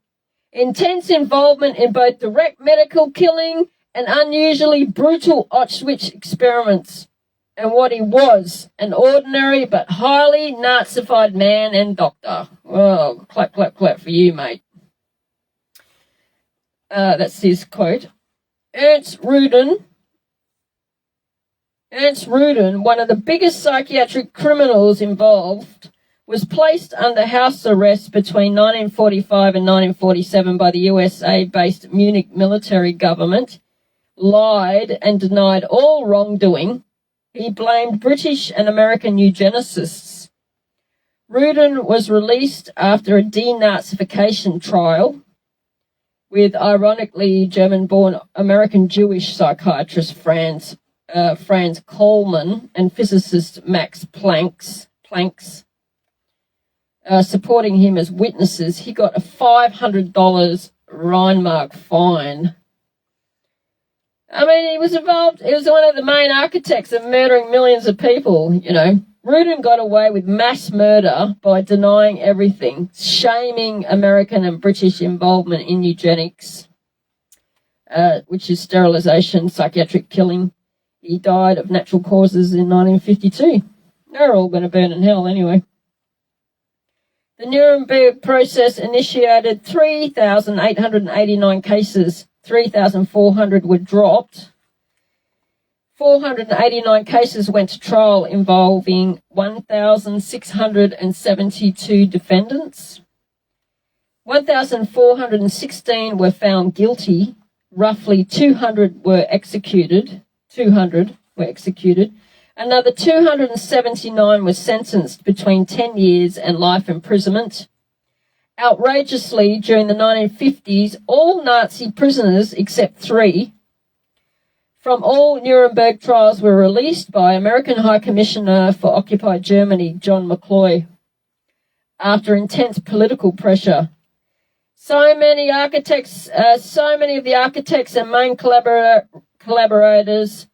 Intense involvement in both direct medical killing and unusually brutal Auschwitz experiments, and what he was, an ordinary but highly Nazified man and doctor." Well, clap, clap, clap for you, mate. That's his quote. Ernst Rudin, one of the biggest psychiatric criminals involved, was placed under house arrest between 1945 and 1947 by the USA-based Munich military government, lied and denied all wrongdoing. He blamed British and American eugenicists. Rudin was released after a denazification trial with, ironically, German-born American Jewish psychiatrist Franz Coleman and physicist Max Planck supporting him as witnesses. He got a $500 Rhinemark fine. I mean, he was involved. He was one of the main architects of murdering millions of people, you know. Rudin got away with mass murder by denying everything, shaming American and British involvement in eugenics, which is sterilization, psychiatric killing. He died of natural causes in 1952. They're all going to burn in hell anyway. The Nuremberg process initiated 3,889 cases. 3,400 were dropped. 489 cases went to trial involving 1,672 defendants. 1,416 were found guilty. Roughly 200 were executed. Another 279 were sentenced between 10 years and life imprisonment. Outrageously, during the 1950s, all Nazi prisoners, except 3, from all Nuremberg trials were released by American High Commissioner for Occupied Germany, John McCloy, after intense political pressure. So many of the architects and main collaborators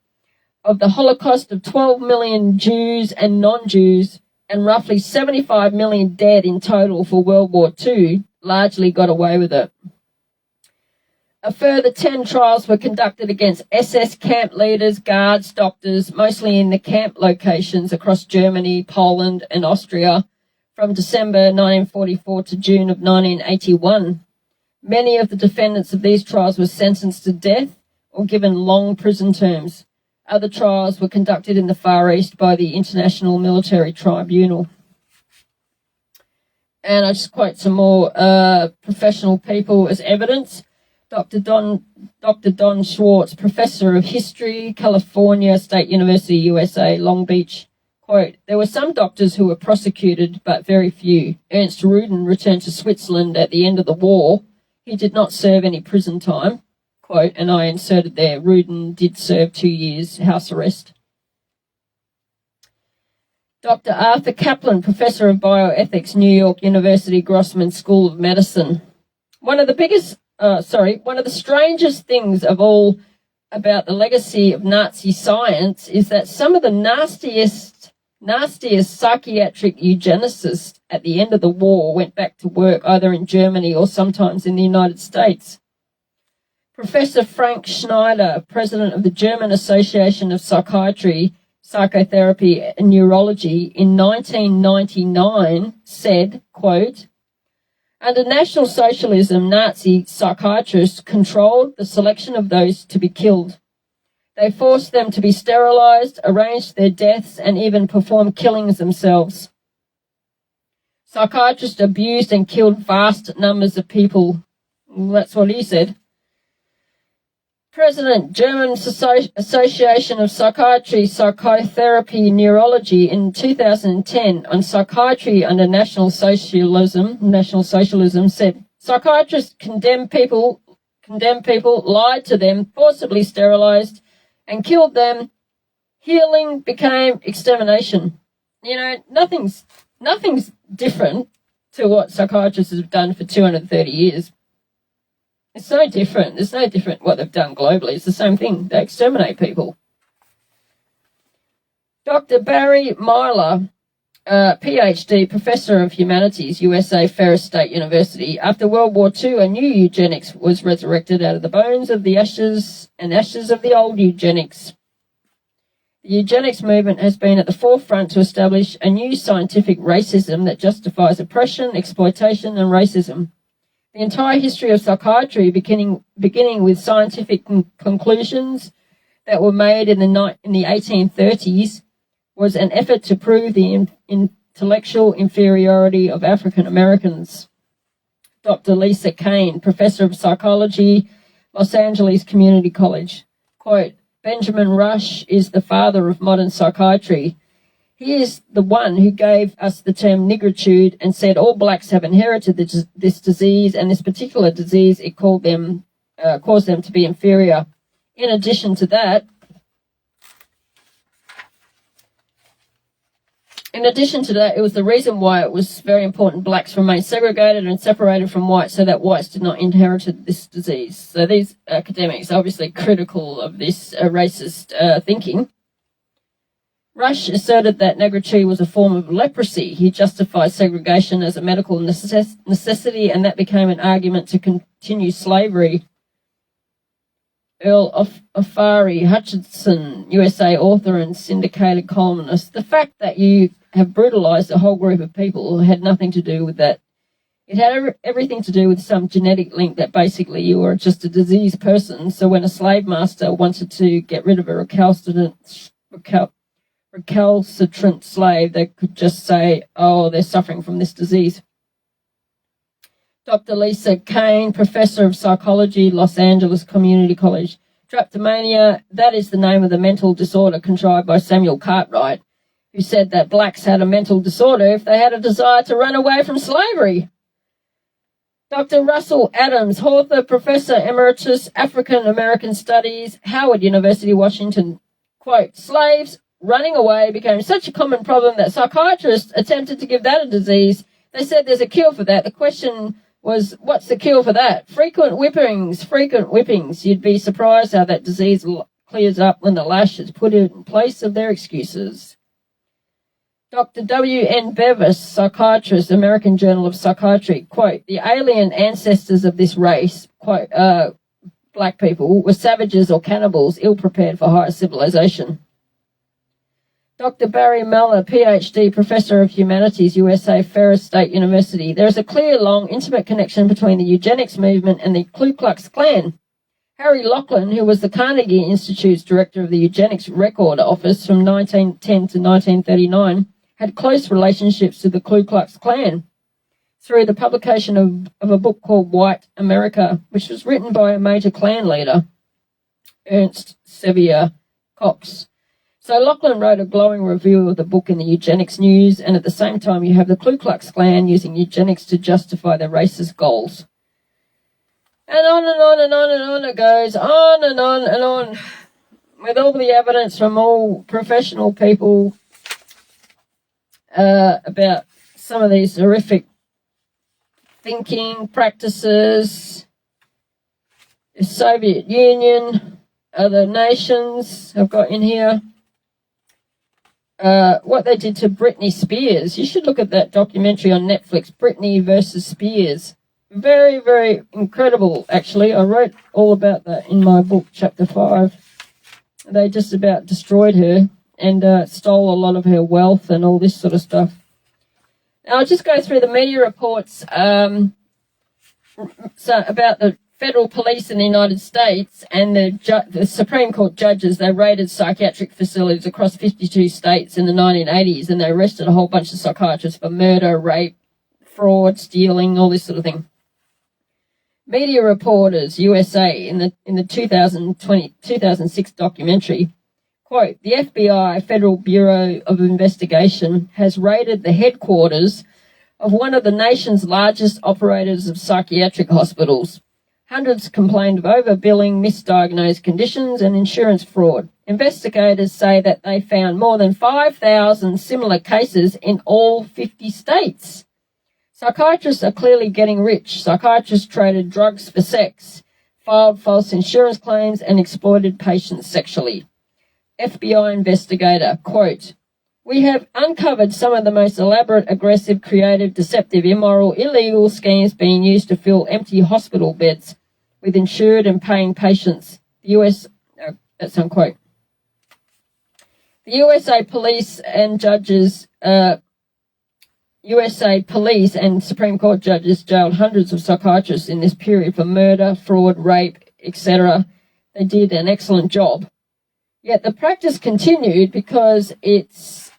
of the Holocaust of 12 million Jews and non-Jews and roughly 75 million dead in total for World War II largely got away with it. A further 10 trials were conducted against SS camp leaders, guards, doctors, mostly in the camp locations across Germany, Poland and Austria from December 1944 to June of 1981. Many of the defendants of these trials were sentenced to death or given long prison terms. Other trials were conducted in the Far East by the International Military Tribunal. And I just quote some more professional people as evidence. Dr. Don Schwartz, Professor of History, California State University, USA, Long Beach. Quote, there were some doctors who were prosecuted, but very few. Ernst Ruden returned to Switzerland at the end of the war. He did not serve any prison time. Quote, and I inserted there, Ruden did serve 2 years house arrest. Dr. Arthur Kaplan, Professor of Bioethics, New York University Grossman School of Medicine. One of the strangest things of all about the legacy of Nazi science is that some of the nastiest psychiatric eugenicists at the end of the war went back to work either in Germany or sometimes in the United States. Professor Frank Schneider, president of the German Association of Psychiatry, Psychotherapy and Neurology in 1999 said, quote, under National Socialism, Nazi psychiatrists controlled the selection of those to be killed. They forced them to be sterilized, arranged their deaths, and even performed killings themselves. Psychiatrists abused and killed vast numbers of people. Well, that's what he said. President, German Association of Psychiatry, Psychotherapy, Neurology in 2010 on psychiatry under National Socialism said, psychiatrists condemned people, lied to them, forcibly sterilized, and killed them. Healing became extermination. You know, nothing's different to what psychiatrists have done for 230 years. It's no different. It's no different what they've done globally. It's the same thing. They exterminate people. Dr. Barry Myler, PhD, Professor of Humanities, USA, Ferris State University. After World War II, a new eugenics was resurrected out of the bones of the ashes of the old eugenics. The eugenics movement has been at the forefront to establish a new scientific racism that justifies oppression, exploitation, and racism. The entire history of psychiatry, beginning with scientific conclusions that were made in the 1830s, was an effort to prove the intellectual inferiority of African Americans. Dr. Lisa Kane, Professor of Psychology, Los Angeles Community College. Quote, Benjamin Rush is the father of modern psychiatry. He is the one who gave us the term nigritude and said all blacks have inherited this disease, and this particular disease, it caused them to be inferior. In addition to that, it was the reason why it was very important blacks remain segregated and separated from whites so that whites did not inherit this disease. So these academics are obviously critical of this racist thinking. Rush asserted that negritude was a form of leprosy. He justified segregation as a medical necessity, and that became an argument to continue slavery. Earl Ofari Hutchinson, USA author and syndicated columnist. The fact that you have brutalized a whole group of people had nothing to do with that. It had everything to do with some genetic link that basically you were just a diseased person. So when a slave master wanted to get rid of a recalcitrant slave, they could just say, oh, they're suffering from this disease. Dr. Lisa Kane, Professor of Psychology, Los Angeles Community College. Drapetomania, that is the name of the mental disorder contrived by Samuel Cartwright, who said that blacks had a mental disorder if they had a desire to run away from slavery. Dr. Russell Adams, author, Professor Emeritus, African American Studies, Howard University, Washington. Quote, slaves running away became such a common problem that psychiatrists attempted to give that a disease. They said there's a cure for that. The question was, what's the cure for that? Frequent whippings. You'd be surprised how that disease clears up when the lash is put in place of their excuses. Dr. W.N. Bevis, psychiatrist, American Journal of Psychiatry, quote, the alien ancestors of this race, quote, black people, were savages or cannibals ill-prepared for higher civilization. Dr. Barry Muller, PhD, Professor of Humanities, USA, Ferris State University. There is a clear, long, intimate connection between the eugenics movement and the Ku Klux Klan. Harry Laughlin, who was the Carnegie Institute's director of the Eugenics Record Office from 1910 to 1939, had close relationships to the Ku Klux Klan through the publication of a book called White America, which was written by a major Klan leader, Ernst Sevier Cox. So Laughlin wrote a glowing review of the book in the Eugenics News, and at the same time you have the Ku Klux Klan using eugenics to justify their racist goals. And on and on and on and on it goes, on and on and on, with all the evidence from all professional people about some of these horrific thinking practices. The Soviet Union, other nations have got in here. What they did to Britney Spears. You should look at that documentary on Netflix, Britney versus Spears. Very, very incredible, actually. I wrote all about that in my book, Chapter 5. They just about destroyed her and stole a lot of her wealth and all this sort of stuff. Now, I'll just go through the media reports about the federal police in the United States and the Supreme Court judges. They raided psychiatric facilities across 52 states in the 1980s, and they arrested a whole bunch of psychiatrists for murder, rape, fraud, stealing, all this sort of thing. Media reporters, USA, in the 2006 documentary, quote, the FBI, Federal Bureau of Investigation, has raided the headquarters of one of the nation's largest operators of psychiatric hospitals. Hundreds complained of overbilling, misdiagnosed conditions, and insurance fraud. Investigators say that they found more than 5,000 similar cases in all 50 states. Psychiatrists are clearly getting rich. Psychiatrists traded drugs for sex, filed false insurance claims, and exploited patients sexually. FBI investigator, quote, we have uncovered some of the most elaborate, aggressive, creative, deceptive, immoral, illegal schemes being used to fill empty hospital beds with insured and paying patients. That's unquote. The USA police and judges, USA police and Supreme Court judges jailed hundreds of psychiatrists in this period for murder, fraud, rape, etc. They did an excellent job. Yet the practice continued because it's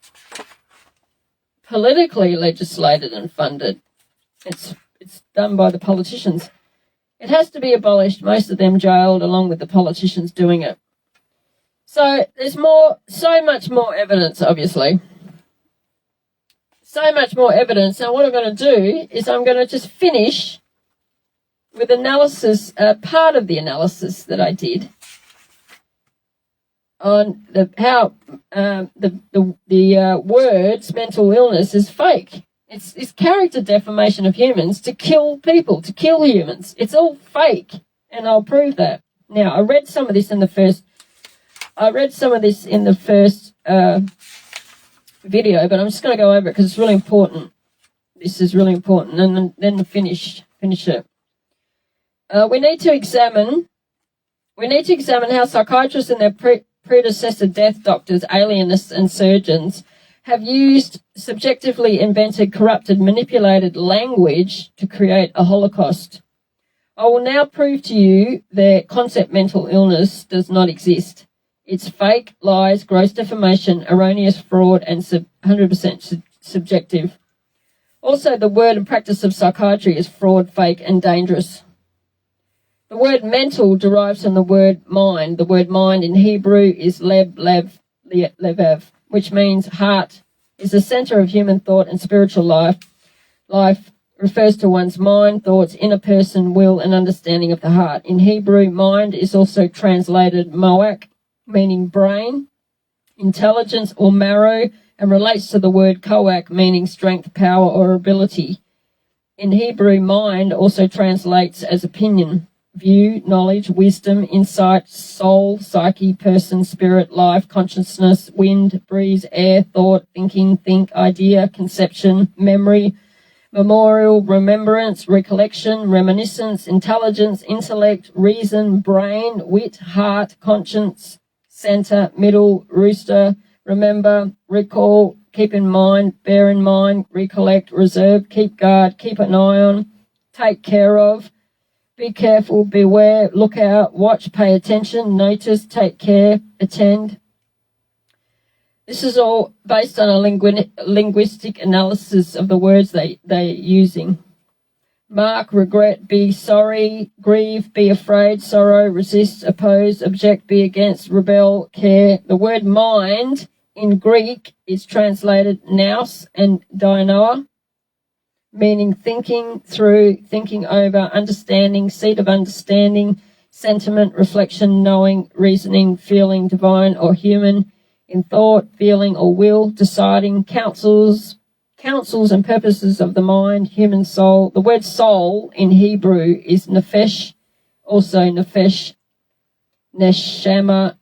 politically legislated and funded. It's done by the politicians. It has to be abolished, most of them jailed along with the politicians doing it. So there's so much more evidence, obviously. So much more evidence. Now what I'm going to do is I'm going to just finish with analysis, part of the analysis that I did on how the words mental illness is fake. It's character defamation of humans to kill people, to kill humans. It's all fake, and I'll prove that. Now, I read some of this in the first video, but I'm just going to go over it because it's really important. This is really important, and then finish it. We need to examine how psychiatrists and their predecessor death doctors, alienists, and surgeons have used subjectively invented, corrupted, manipulated language to create a Holocaust. I will now prove to you that concept mental illness does not exist. It's fake, lies, gross defamation, erroneous fraud, and 100% subjective. Also, the word and practice of psychiatry is fraud, fake, and dangerous. The word mental derives from the word mind. The word mind in Hebrew is levav, which means heart, is the center of human thought and spiritual life. refers to one's mind, thoughts, inner person, will, and understanding of the heart. In Hebrew, mind is also translated moach, meaning brain, intelligence, or marrow, and relates to the word koach, meaning strength, power, or ability. In Hebrew, mind also translates as opinion, view, knowledge, wisdom, insight, soul, psyche, person, spirit, life, consciousness, wind, breeze, air, thought, thinking, think, idea, conception, memory, memorial, remembrance, recollection, reminiscence, intelligence, intellect, reason, brain, wit, heart, conscience, center, middle, rooster, remember, recall, keep in mind, bear in mind, recollect, reserve, keep guard, keep an eye on, take care of, be careful, beware, look out, watch, pay attention, notice, take care, attend. This is all based on a linguistic analysis of the words they're using. Mark, regret, be sorry, grieve, be afraid, sorrow, resist, oppose, object, be against, rebel, care. The word mind in Greek is translated nous and dynoa, meaning thinking through, thinking over, understanding, seat of understanding, sentiment, reflection, knowing, reasoning, feeling, divine or human, in thought, feeling or will, deciding, counsels and purposes of the mind, human soul. The word soul in Hebrew is nefesh, also nefesh, neshama,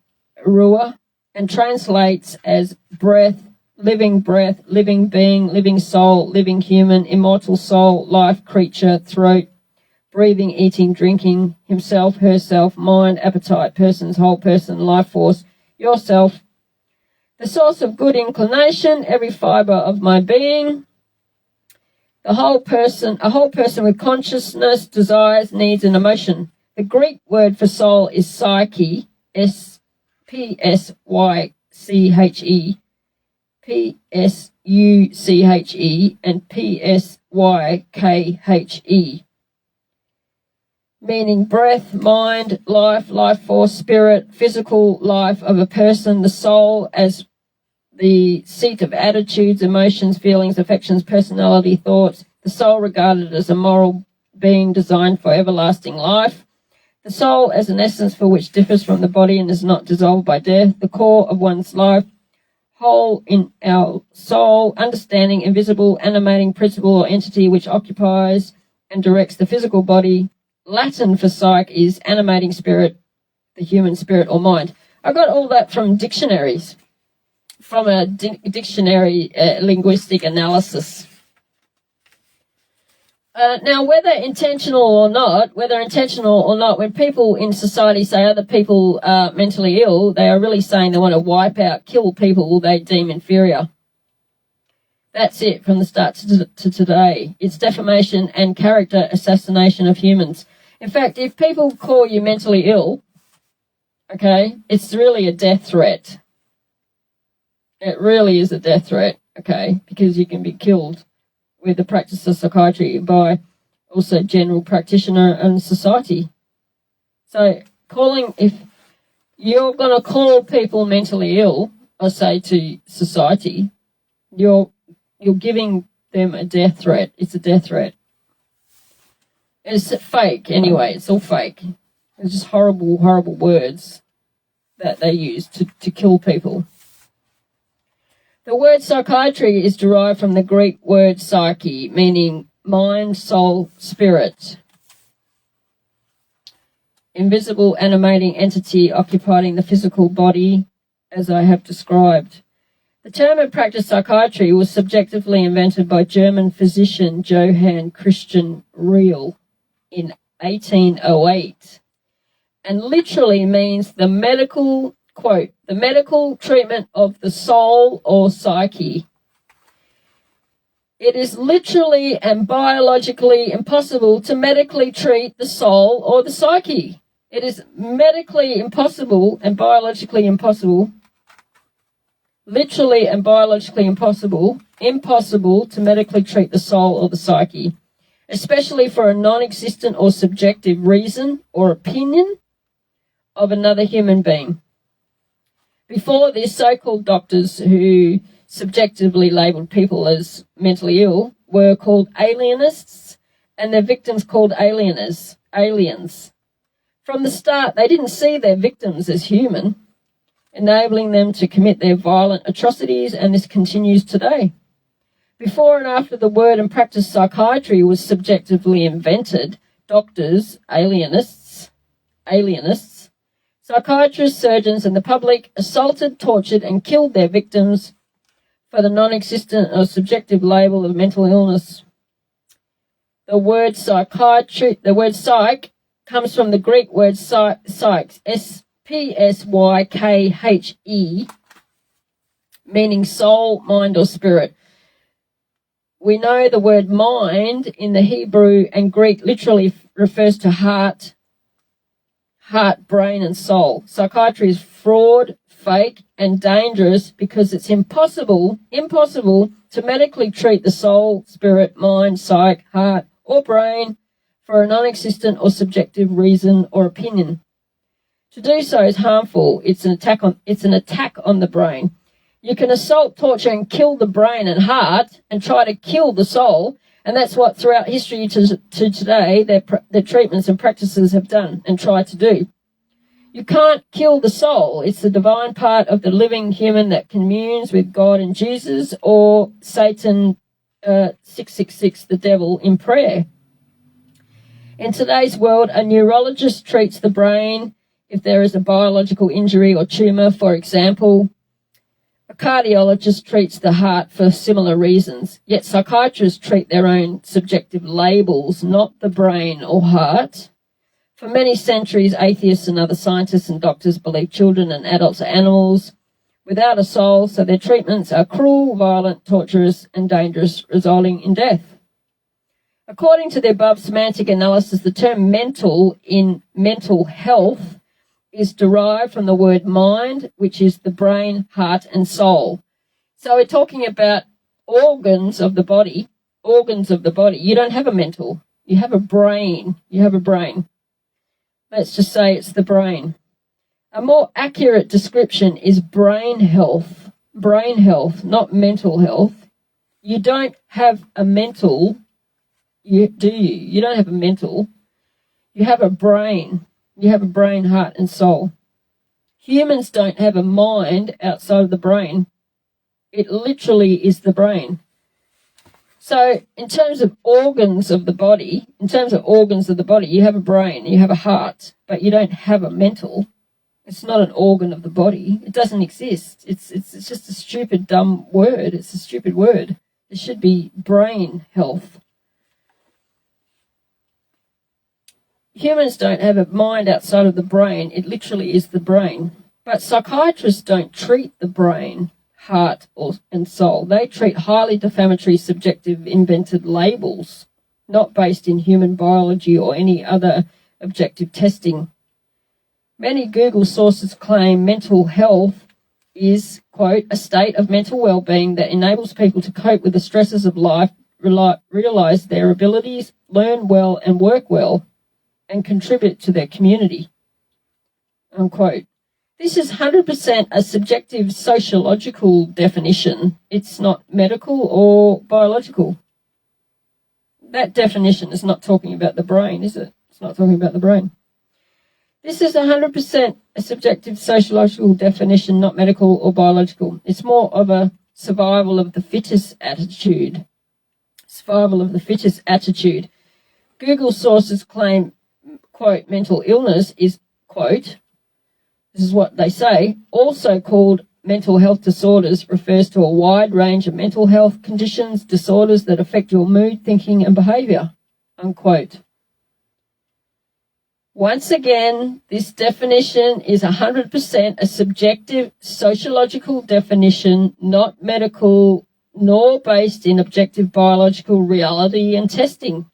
ruah, and translates as breath, living being, living soul, living human, immortal soul, life, creature, throat, breathing, eating, drinking, himself, herself, mind, appetite, persons, whole person, life force, yourself, the source of good inclination, every fiber of my being, a whole person with consciousness, desires, needs, and emotion. The Greek word for soul is psyche, S-P-S-Y-C-H-E, P-S-U-C-H-E, and P-S-Y-K-H-E, meaning breath, mind, life force, spirit, physical life of a person, the soul as the seat of attitudes, emotions, feelings, affections, personality, thoughts, the soul regarded as a moral being designed for everlasting life, the soul as an essence for which differs from the body and is not dissolved by death, the core of one's life, whole in our soul, understanding, invisible, animating principle or entity which occupies and directs the physical body. Latin for psyche is animating spirit, the human spirit or mind. I got all that from dictionaries, from a dictionary linguistic analysis. Now, whether intentional or not, when people in society say other people are mentally ill, they are really saying they want to wipe out, kill people they deem inferior. That's it from the start to today. It's defamation and character assassination of humans. In fact, if people call you mentally ill, okay, it's really a death threat. It really is a death threat, okay, because you can be killed with the practice of psychiatry by also general practitioner and society. So if you're going to call people mentally ill, I say to society, you're giving them a death threat. It's a death threat. It's fake anyway. It's all fake. It's just horrible, horrible words that they use to kill people. The word psychiatry is derived from the Greek word psyche, meaning mind, soul, spirit. Invisible animating entity occupying the physical body, as I have described. The term and practice psychiatry was subjectively invented by German physician Johann Christian Reil in 1808 and literally means the medical, quote, the medical treatment of the soul or psyche. It is literally and biologically impossible to medically treat the soul or the psyche. It is medically impossible and biologically impossible, literally and biologically impossible to medically treat the soul or the psyche, especially for a non-existent or subjective reason or opinion of another human being. Before this, so-called doctors who subjectively labelled people as mentally ill were called alienists and their victims called aliens. From the start, they didn't see their victims as human, enabling them to commit their violent atrocities, and this continues today. Before and after the word and practice psychiatry was subjectively invented, doctors, alienists, psychiatrists, surgeons, and the public assaulted, tortured, and killed their victims for the non-existent or subjective label of mental illness. The word psych comes from the Greek word psyche, S-P-S-Y-K-H-E, meaning soul, mind, or spirit. We know the word mind in the Hebrew and Greek literally refers to heart, brain, and soul. Psychiatry is fraud, fake, and dangerous because it's impossible to medically treat the soul, spirit, mind, psyche, heart, or brain for a non-existent or subjective reason or opinion. To do so is harmful. It's an attack on the brain. You can assault, torture, and kill the brain and heart and try to kill the soul, and that's what throughout history to today their treatments and practices have done and tried to do. You can't kill the soul. It's the divine part of the living human that communes with God and Jesus, or Satan, 666, the devil, in prayer. In today's world, a neurologist treats the brain if there is a biological injury or tumour, for example. A cardiologist treats the heart for similar reasons, yet psychiatrists treat their own subjective labels, not the brain or heart. For many centuries, atheists and other scientists and doctors believe children and adults are animals without a soul, so their treatments are cruel, violent, torturous, and dangerous, resulting in death. According to the above semantic analysis, the term mental in mental health is derived from the word mind, which is the brain, heart, and soul. So we're talking about organs of the body. You don't have a mental. You have a brain. Let's just say it's the brain. A more accurate description is brain health, not mental health. You don't have a mental, do you? You don't have a mental. You have a brain. You have a brain, heart, and soul. Humans don't have a mind outside of the brain. It literally is the brain. So in terms of organs of the body, you have a brain, you have a heart, but you don't have a mental. It's not an organ of the body. It doesn't exist. It's just a stupid, dumb word. It's a stupid word. It should be brain health. Humans don't have a mind outside of the brain. It literally is the brain. But psychiatrists don't treat the brain, heart, and soul. They treat highly defamatory, subjective, invented labels, not based in human biology or any other objective testing. Many Google sources claim mental health is, quote, a state of mental well-being that enables people to cope with the stresses of life, realize their abilities, learn well and work well, and contribute to their community, unquote. This is 100% a subjective sociological definition. It's not medical or biological. That definition is not talking about the brain, is it? It's not talking about the brain. This is 100% a subjective sociological definition, not medical or biological. It's more of a survival of the fittest attitude. Google sources claim, quote, mental illness is, quote, this is what they say, also called mental health disorders, refers to a wide range of mental health conditions, disorders that affect your mood, thinking, and behaviour, unquote. Once again, this definition is 100% a subjective sociological definition, not medical, nor based in objective biological reality and testing.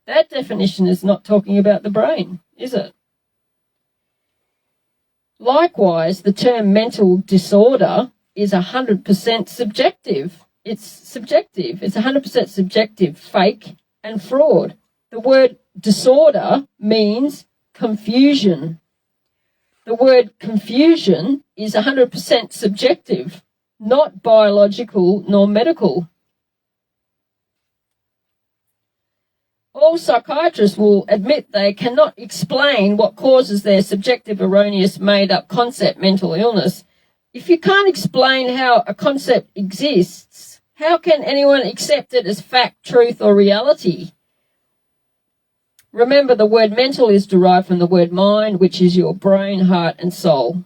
That definition is not talking about the brain, is it? Likewise, the term mental disorder is 100% subjective. It's subjective. It's 100% subjective, fake, and fraud. The word disorder means confusion. The word confusion is 100% subjective, not biological nor medical. All psychiatrists will admit they cannot explain what causes their subjective, erroneous, made-up concept, mental illness. If you can't explain how a concept exists, how can anyone accept it as fact, truth, or reality? Remember, the word mental is derived from the word mind, which is your brain, heart, and soul.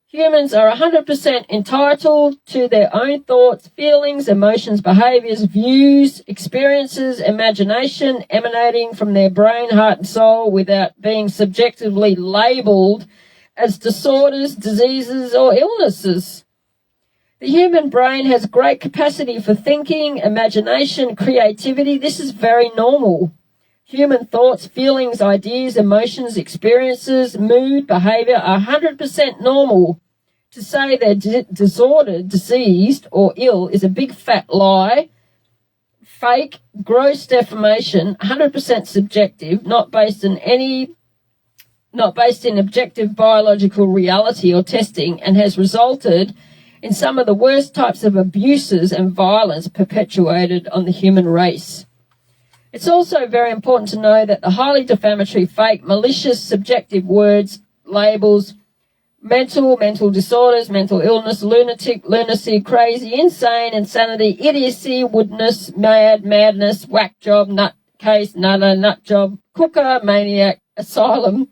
Humans are 100% entitled to their own thoughts, feelings, emotions, behaviours, views, experiences, imagination emanating from their brain, heart, and soul without being subjectively labelled as disorders, diseases, or illnesses. The human brain has great capacity for thinking, imagination, creativity. This is very normal. Human thoughts, feelings, ideas, emotions, experiences, mood, behaviour are 100% normal. To say they're disordered, diseased, or ill is a big fat lie, fake, gross defamation, 100% subjective, not based in objective biological reality or testing, and has resulted in some of the worst types of abuses and violence perpetuated on the human race. It's also very important to know that the highly defamatory, fake, malicious, subjective words, labels, mental disorders, mental illness, lunatic, lunacy, crazy, insane, insanity, idiocy, woodness, madness, whack job, nutcase, nutter, nut job, cooker, maniac, asylum,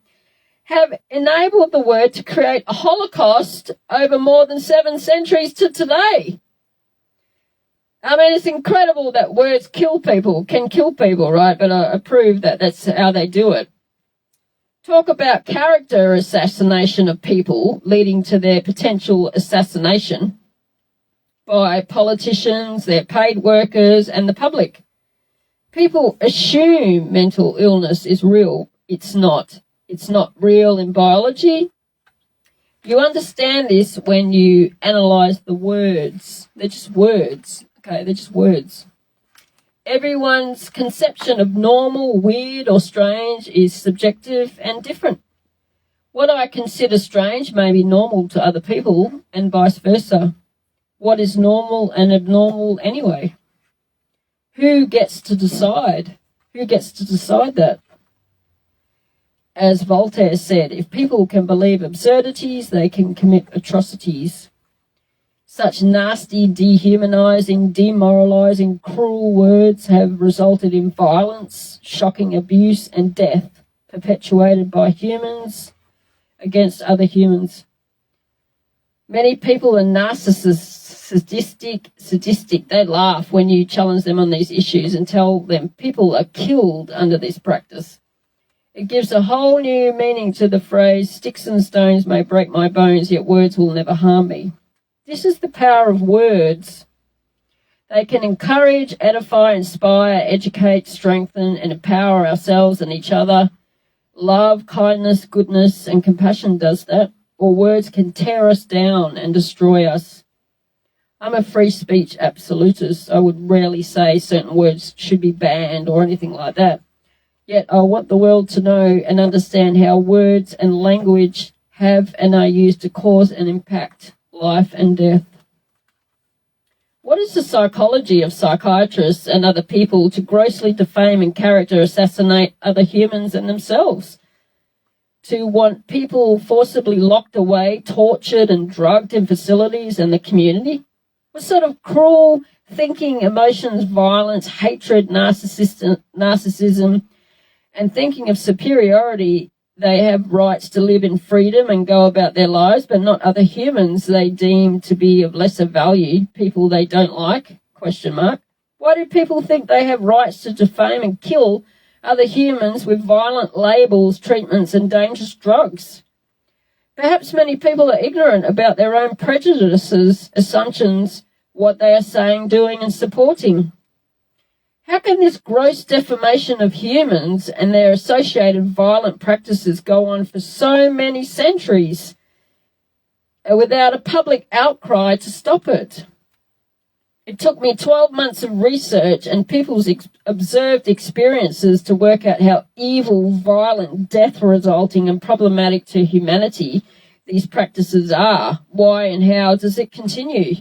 have enabled the word to create a holocaust over more than 7 centuries to today. I mean, it's incredible that words can kill people, right? But I prove that that's how they do it. Talk about character assassination of people leading to their potential assassination by politicians, their paid workers, and the public. People assume mental illness is real. It's not. It's not real in biology. You understand this when you analyse the words. They're just words. Okay, they're just words. Everyone's conception of normal, weird, or strange is subjective and different. What I consider strange may be normal to other people, and vice versa. What is normal and abnormal anyway? Who gets to decide? Who gets to decide that? As Voltaire said, if people can believe absurdities, they can commit atrocities. Such nasty, dehumanising, demoralising, cruel words have resulted in violence, shocking abuse and death perpetuated by humans against other humans. Many people are sadistic. They laugh when you challenge them on these issues and tell them people are killed under this practice. It gives a whole new meaning to the phrase, sticks and stones may break my bones, yet words will never harm me. This is the power of words. They can encourage, edify, inspire, educate, strengthen, and empower ourselves and each other. Love, kindness, goodness, and compassion does that. Or words can tear us down and destroy us. I'm a free speech absolutist. I would rarely say certain words should be banned or anything like that. Yet I want the world to know and understand how words and language have and are used to cause and impact life and death. What is the psychology of psychiatrists and other people to grossly defame and character assassinate other humans and themselves? To want people forcibly locked away, tortured and drugged in facilities and the community? What sort of cruel thinking, emotions, violence, hatred, narcissism, and thinking of superiority? They have rights to live in freedom and go about their lives, but not other humans they deem to be of lesser value, people they don't like, ? Why do people think they have rights to defame and kill other humans with violent labels, treatments, and dangerous drugs? Perhaps many people are ignorant about their own prejudices, assumptions, what they are saying, doing, and supporting. How can this gross defamation of humans and their associated violent practices go on for so many centuries without a public outcry to stop it? It took me 12 months of research and people's observed experiences to work out how evil, violent, death-resulting and problematic to humanity these practices are. Why and how does it continue?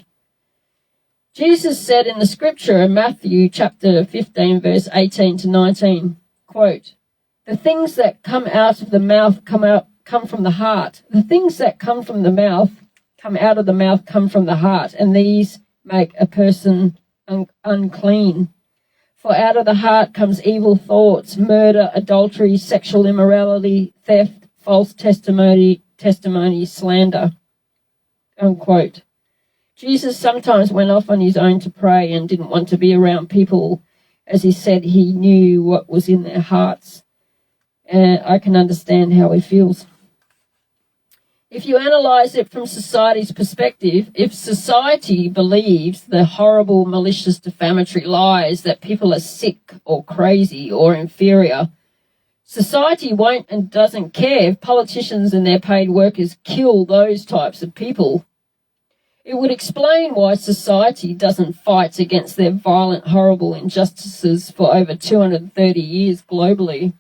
Jesus said in the scripture in Matthew chapter 15, verse 18 to 19, quote, "The things that come out of the mouth come from the heart. The things that come from the mouth come out of the mouth come from the heart, and these make a person unclean. For out of the heart comes evil thoughts, murder, adultery, sexual immorality, theft, false testimony, slander." Unquote. Jesus sometimes went off on his own to pray and didn't want to be around people, as he said he knew what was in their hearts. And I can understand how he feels. If you analyse it from society's perspective, if society believes the horrible, malicious, defamatory lies that people are sick or crazy or inferior, society won't and doesn't care if politicians and their paid workers kill those types of people. It would explain why society doesn't fight against their violent, horrible injustices for over 230 years globally.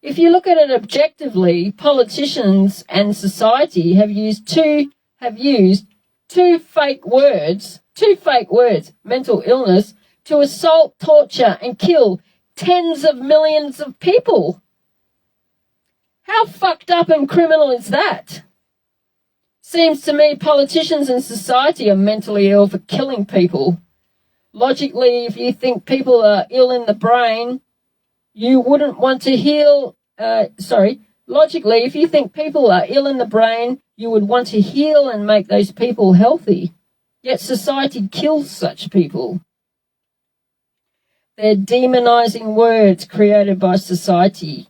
If you look at it objectively, politicians and society have used two fake words, mental illness, to assault, torture and kill tens of millions of people. How fucked up and criminal is that? Seems to me politicians and society are mentally ill for killing people. Logically, if you think people are ill in the brain, you wouldn't want to heal. Logically, if you think people are ill in the brain, you would want to heal and make those people healthy. Yet society kills such people. They're demonizing words created by society.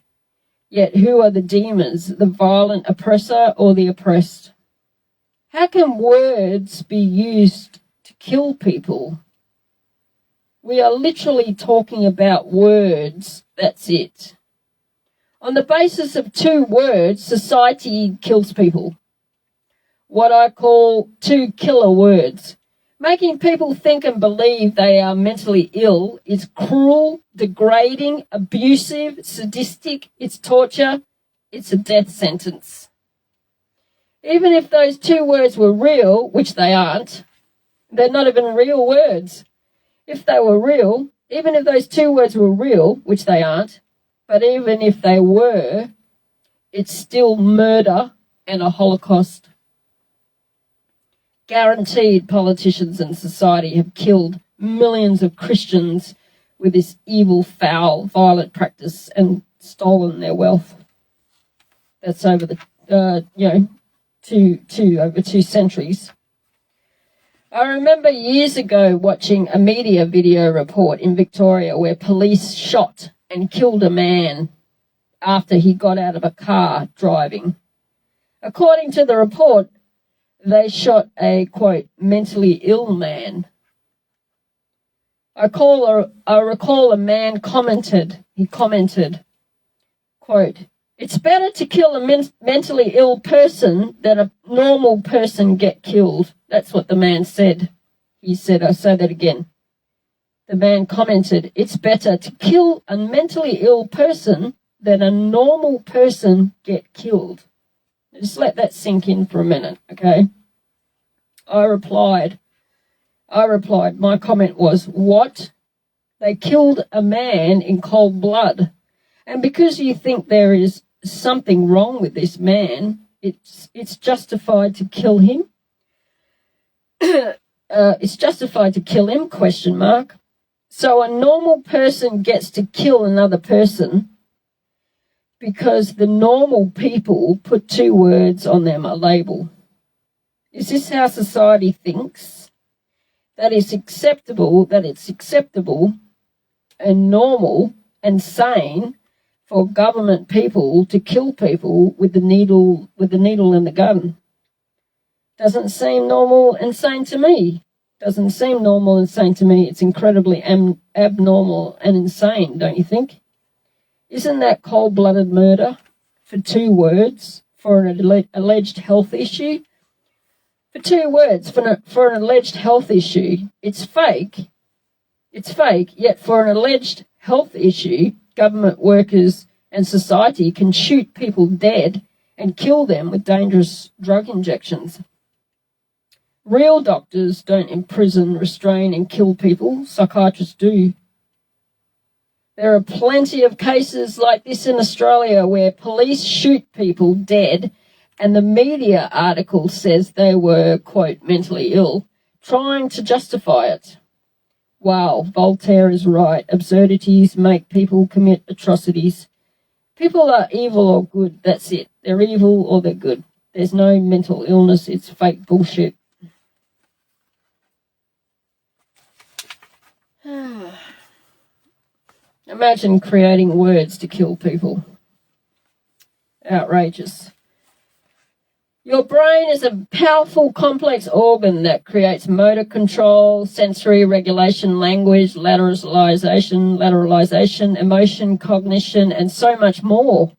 Yet who are the demons, the violent oppressor or the oppressed? How can words be used to kill people? We are literally talking about words, that's it. On the basis of two words, society kills people. What I call two killer words. Making people think and believe they are mentally ill is cruel, degrading, abusive, sadistic, it's torture, it's a death sentence. Even if those two words were real, which they aren't, they're not even real words. If they were real, even if those two words were real, which they aren't, but even if they were, it's still murder and a Holocaust. Guaranteed politicians and society have killed millions of Christians with this evil, foul, violent practice and stolen their wealth. That's over over 2 centuries. I remember years ago watching a media video report in Victoria where police shot and killed a man after he got out of a car driving. According to the report, they shot a, quote, mentally ill man. I recall a man commented, quote, "It's better to kill a mentally ill person than a normal person get killed." That's what the man said. He said, I'll say that again. The man commented, "It's better to kill a mentally ill person than a normal person get killed." Just let that sink in for a minute, okay? I replied, my comment was, "What? They killed a man in cold blood. And because you think there is something wrong with this man, it's justified to kill him?" It's justified to kill him, ? So a normal person gets to kill another person because the normal people put two words on them, a label. Is this how society thinks? That it's acceptable and normal and sane for government people to kill people with the needle and the gun. Doesn't seem normal and sane to me. It's incredibly abnormal and insane, don't you think? Isn't that cold-blooded murder for two words for an alleged health issue? For two words for an alleged health issue, it's fake, yet for an alleged health issue, government workers and society can shoot people dead and kill them with dangerous drug injections. Real doctors don't imprison, restrain and kill people. Psychiatrists do. There are plenty of cases like this in Australia where police shoot people dead and the media article says they were, quote, mentally ill, trying to justify it. Wow, Voltaire is right. Absurdities make people commit atrocities. People are evil or good, that's it. They're evil or they're good. There's no mental illness, it's fake bullshit. Imagine creating words to kill people. Outrageous. Your brain is a powerful, complex organ that creates motor control, sensory regulation, language, lateralization, emotion, cognition, and so much more.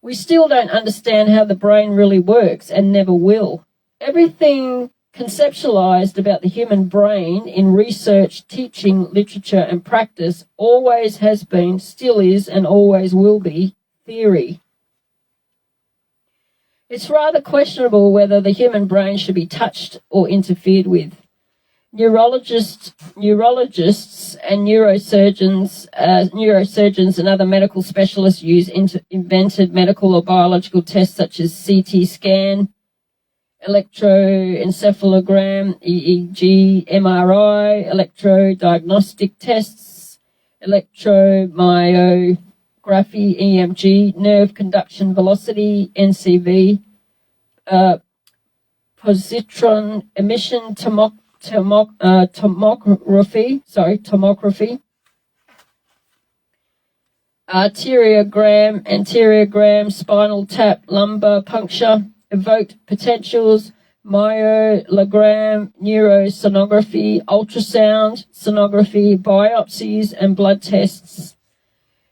We still don't understand how the brain really works and never will. Everything conceptualized about the human brain in research, teaching, literature, and practice always has been, still is, and always will be theory. It's rather questionable whether the human brain should be touched or interfered with. Neurologists and neurosurgeons and other medical specialists use invented medical or biological tests such as CT scan, electroencephalogram, EEG, MRI, electrodiagnostic tests, electromyography, EMG, nerve conduction velocity, NCV, positron emission tomography, anteriogram, spinal tap, lumbar puncture, evoked potentials, myelogram, neurosonography, ultrasound, sonography, biopsies, and blood tests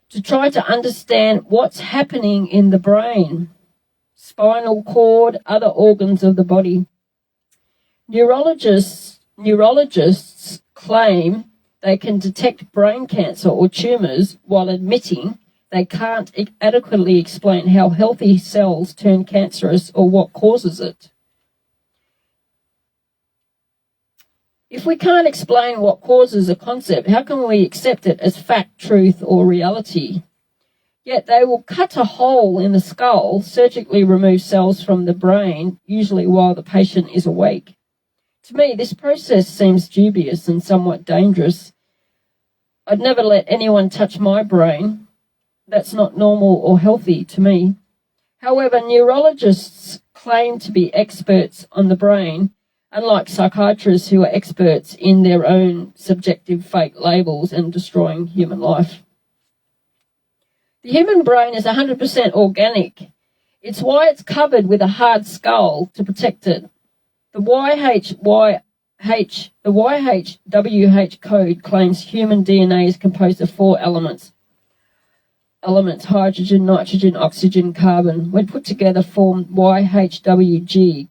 to try to understand what's happening in the brain, spinal cord, other organs of the body. Neurologists claim they can detect brain cancer or tumours while admitting they can't adequately explain how healthy cells turn cancerous or what causes it. If we can't explain what causes a concept, how can we accept it as fact, truth, or reality? Yet they will cut a hole in the skull, surgically remove cells from the brain, usually while the patient is awake. To me, this process seems dubious and somewhat dangerous. I'd never let anyone touch my brain. That's not normal or healthy to me. However, neurologists claim to be experts on the brain, unlike psychiatrists who are experts in their own subjective fake labels and destroying human life. The human brain is 100% organic. It's why it's covered with a hard skull to protect it. The YHWH code claims human DNA is composed of 4 elements, hydrogen, nitrogen, oxygen, carbon. When put together form YHWG.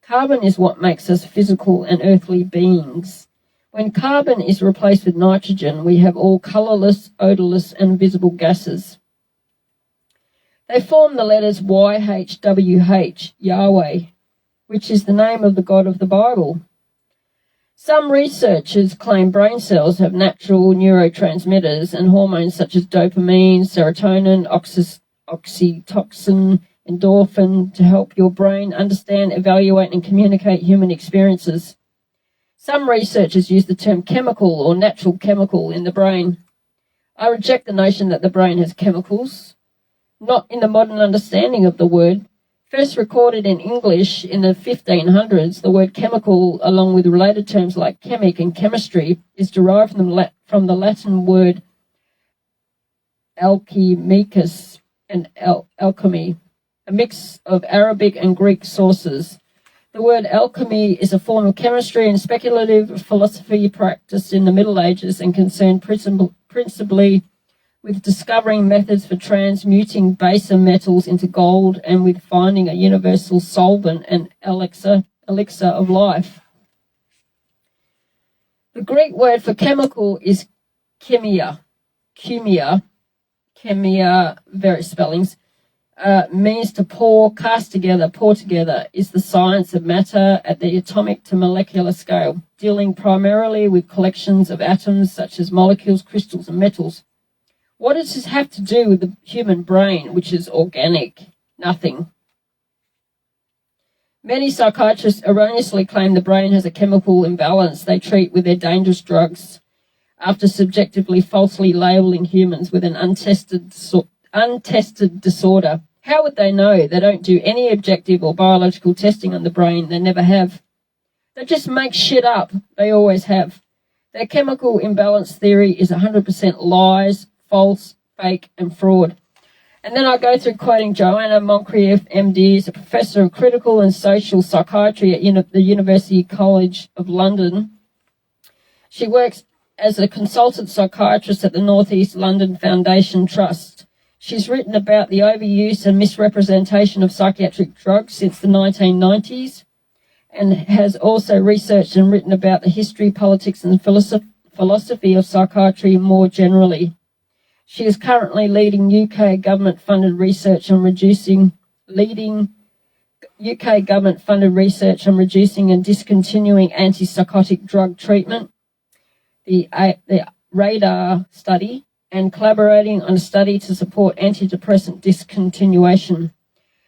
Carbon is what makes us physical and earthly beings. When carbon is replaced with nitrogen, we have all colourless, odourless and visible gases. They form the letters YHWH, Yahweh, which is the name of the God of the Bible. Some researchers claim brain cells have natural neurotransmitters and hormones such as dopamine, serotonin, oxytocin, endorphin to help your brain understand, evaluate and communicate human experiences. Some researchers use the term chemical or natural chemical in the brain. I reject the notion that the brain has chemicals, not in the modern understanding of the word. First recorded in English in the 1500s, the word chemical, along with related terms like chemic and chemistry, is derived from the Latin word alchemicus and alchemy, a mix of Arabic and Greek sources. The word alchemy is a form of chemistry and speculative philosophy practiced in the Middle Ages and concerned principally with discovering methods for transmuting baser metals into gold and with finding a universal solvent and elixir of life. The Greek word for chemical is chemia, various spellings, means to pour together, is the science of matter at the atomic to molecular scale, dealing primarily with collections of atoms such as molecules, crystals, and metals. What does this have to do with the human brain, which is organic? Nothing. Many psychiatrists erroneously claim the brain has a chemical imbalance they treat with their dangerous drugs after subjectively falsely labelling humans with an untested disorder. How would they know? They don't do any objective or biological testing on the brain. They never have. They just make shit up. They always have. Their chemical imbalance theory is 100% lies, false, fake, and fraud. And then I go through quoting Joanna Moncrieff, MD, is a professor of critical and social psychiatry at the University College of London. She works as a consultant psychiatrist at the North East London Foundation Trust. She's written about the overuse and misrepresentation of psychiatric drugs since the 1990s and has also researched and written about the history, politics, and philosophy of psychiatry more generally. She is currently leading UK government-funded research on reducing and discontinuing antipsychotic drug treatment, the RADAR study, and collaborating on a study to support antidepressant discontinuation.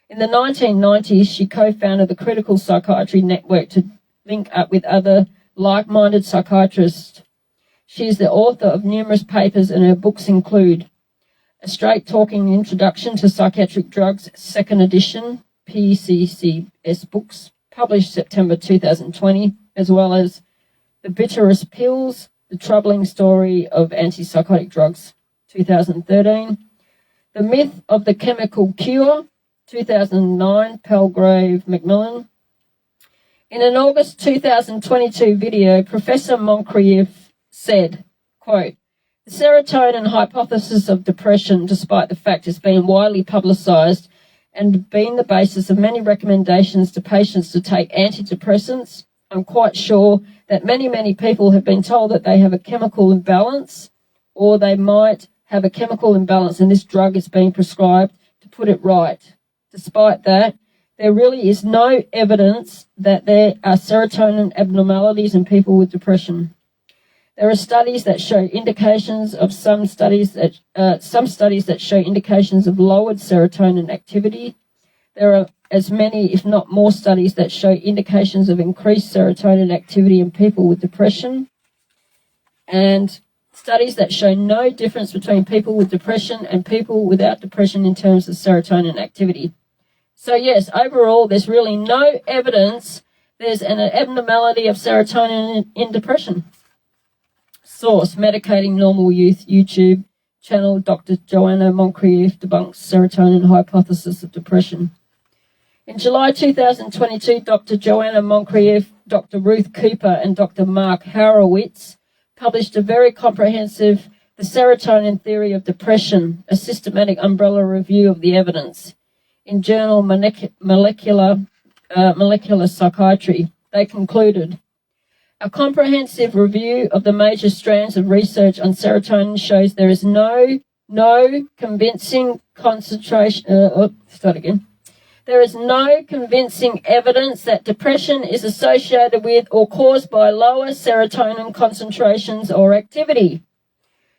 In the 1990s, she co-founded the Critical Psychiatry Network to link up with other like-minded psychiatrists. She is the author of numerous papers, and her books include A Straight-Talking Introduction to Psychiatric Drugs, 2nd edition, PCCS Books, published September 2020, as well as The Bitterest Pills, The Troubling Story of Antipsychotic Drugs, 2013, The Myth of the Chemical Cure, 2009, Palgrave Macmillan. In an August 2022 video, Professor Moncrieff said, quote, "The serotonin hypothesis of depression, despite the fact it's been widely publicised and been the basis of many recommendations to patients to take antidepressants, I'm quite sure that many people have been told that they have a chemical imbalance or they might have a chemical imbalance and this drug is being prescribed to put it right. Despite that, there really is no evidence that there are serotonin abnormalities in people with depression. There are studies that show indications of some studies that show indications of lowered serotonin activity. There are as many, if not more, studies that show indications of increased serotonin activity in people with depression, and studies that show no difference between people with depression and people without depression in terms of serotonin activity. So yes, overall, there's really no evidence there's an abnormality of serotonin in depression. Source, Medicating Normal Youth, YouTube channel, Dr. Joanna Moncrieff debunks serotonin hypothesis of depression. In July 2022, Dr. Joanna Moncrieff, Dr. Ruth Cooper, and Dr. Mark Horowitz published a very comprehensive The Serotonin Theory of Depression, a systematic umbrella review of the evidence in journal Molecular Psychiatry. They concluded, a comprehensive review of the major strands of research on serotonin shows there is no convincing There is no convincing evidence that depression is associated with or caused by lower serotonin concentrations or activity.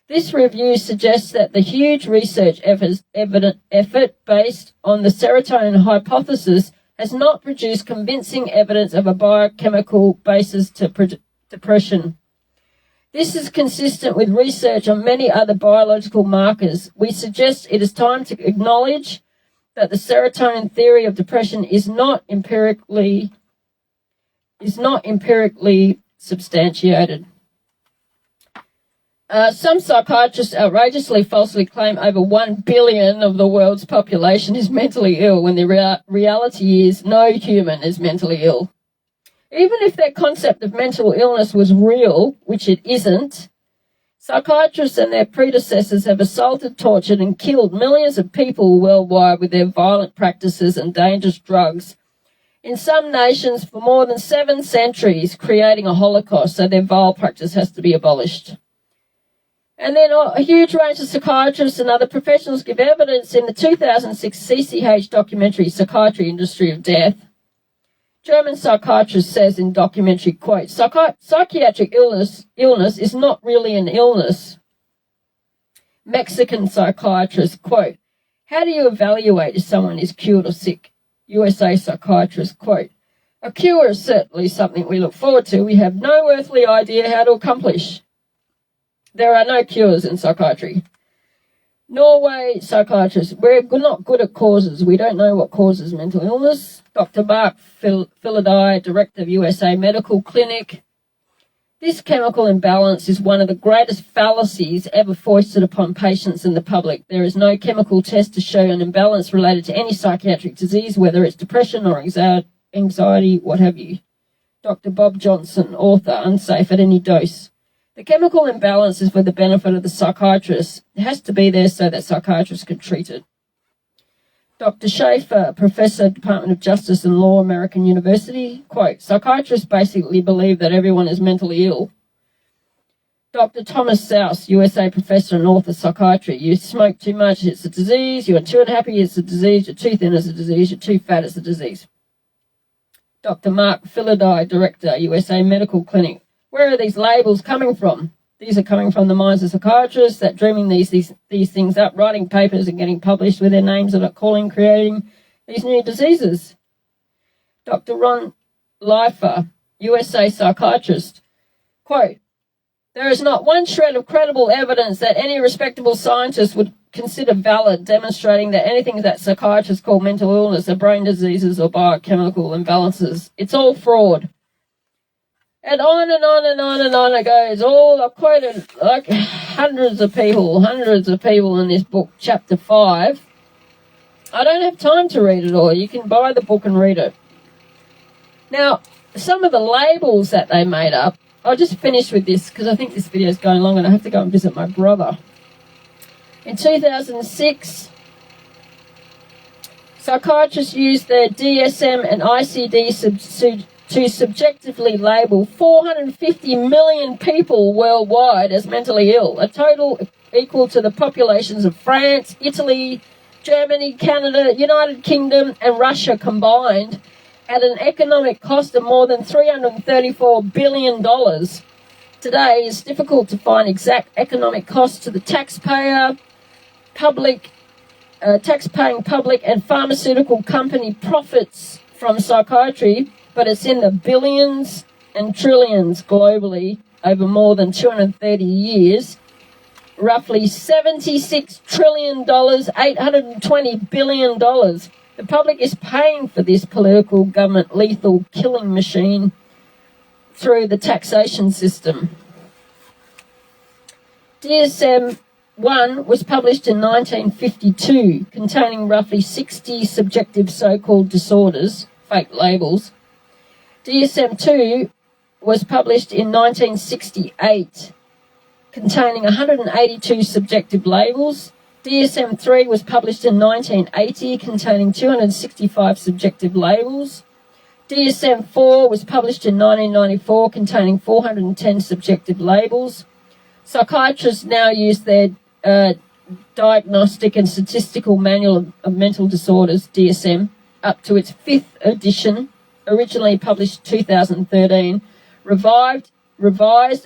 This review suggests that the huge research effort based on the serotonin hypothesis has not produced convincing evidence of a biochemical basis to depression. This is consistent with research on many other biological markers. We suggest it is time to acknowledge that the serotonin theory of depression is not empirically substantiated. Some psychiatrists outrageously falsely claim over 1 billion of the world's population is mentally ill, when the reality is no human is mentally ill. Even if their concept of mental illness was real, which it isn't, psychiatrists and their predecessors have assaulted, tortured, and killed millions of people worldwide with their violent practices and dangerous drugs. In some nations for more than 7 centuries, creating a holocaust, so their vile practice has to be abolished. And then a huge range of psychiatrists and other professionals give evidence in the 2006 CCH documentary, Psychiatry Industry of Death. German psychiatrist says in documentary, quote, psychiatric illness is not really an illness. Mexican psychiatrist, quote, how do you evaluate if someone is cured or sick? USA psychiatrist, quote, a cure is certainly something we look forward to. We have no earthly idea how to accomplish. There are no cures in psychiatry. Norway psychiatrists, we're not good at causes. We don't know what causes mental illness. Dr. Mark Philidai, director of USA Medical Clinic. This chemical imbalance is one of the greatest fallacies ever foisted upon patients and the public. There is no chemical test to show an imbalance related to any psychiatric disease, whether it's depression or anxiety, what have you. Dr. Bob Johnson, author, Unsafe at Any Dose. The chemical imbalance is for the benefit of the psychiatrist. It has to be there so that psychiatrists can treat it. Dr. Schaefer, professor, Department of Justice and Law, American University, quote, psychiatrists basically believe that everyone is mentally ill. Dr. Thomas Souse, USA professor and author, psychiatry. You smoke too much, it's a disease. You're too unhappy, it's a disease. You're too thin, it's a disease. You're too fat, it's a disease. Dr. Mark Philidai, director, USA Medical Clinic. Where are these labels coming from? These are coming from the minds of psychiatrists that dreaming these things up, writing papers and getting published with their names on it, creating these new diseases. Dr. Ron Leifer, USA psychiatrist, quote, there is not one shred of credible evidence that any respectable scientist would consider valid, demonstrating that anything that psychiatrists call mental illness are brain diseases or biochemical imbalances. It's all fraud. And on and on and on and on it goes. I've quoted like hundreds of people in this book, chapter 5. I don't have time to read it all. You can buy the book and read it. Now, some of the labels that they made up, I'll just finish with this because I think this video is going long and I have to go and visit my brother. In 2006, psychiatrists used their DSM and ICD to subjectively label 450 million people worldwide as mentally ill, a total equal to the populations of France, Italy, Germany, Canada, United Kingdom, and Russia combined, at an economic cost of more than $334 billion. Today, it's difficult to find exact economic costs to the taxpaying public and pharmaceutical company profits from psychiatry, but it's in the billions and trillions globally over more than 230 years. Roughly $76 trillion, $820 billion. The public is paying for this political government lethal killing machine through the taxation system. DSM-1 was published in 1952, containing roughly 60 subjective so-called disorders, fake labels. DSM-2 was published in 1968, containing 182 subjective labels. DSM-3 was published in 1980, containing 265 subjective labels. DSM-4 was published in 1994, containing 410 subjective labels. Psychiatrists now use their Diagnostic and Statistical Manual of Mental Disorders, DSM, up to its 5th edition, originally published 2013, revised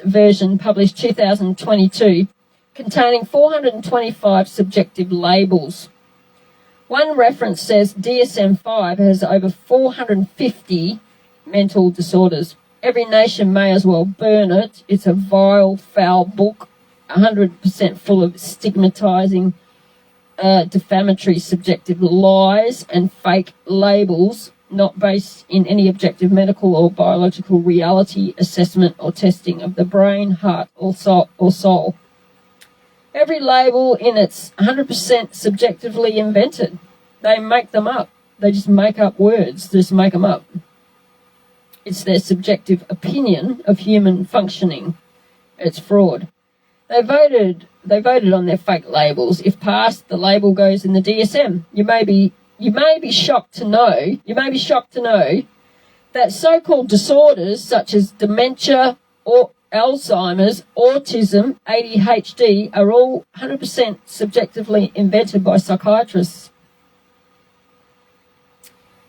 version published 2022, containing 425 subjective labels. One reference says DSM-5 has over 450 mental disorders. Every nation may as well burn it. It's a vile, foul book, 100% full of stigmatizing, defamatory, subjective lies and fake labels, not based in any objective medical or biological reality, assessment or testing of the brain, heart or soul. Every label in it's 100% subjectively invented. They make them up. They just make up words, just make them up. It's their subjective opinion of human functioning. It's fraud. They voted on their fake labels. If passed, the label goes in the DSM. You may be shocked to know that so-called disorders such as dementia Alzheimer's, autism, ADHD are all 100% subjectively invented by psychiatrists.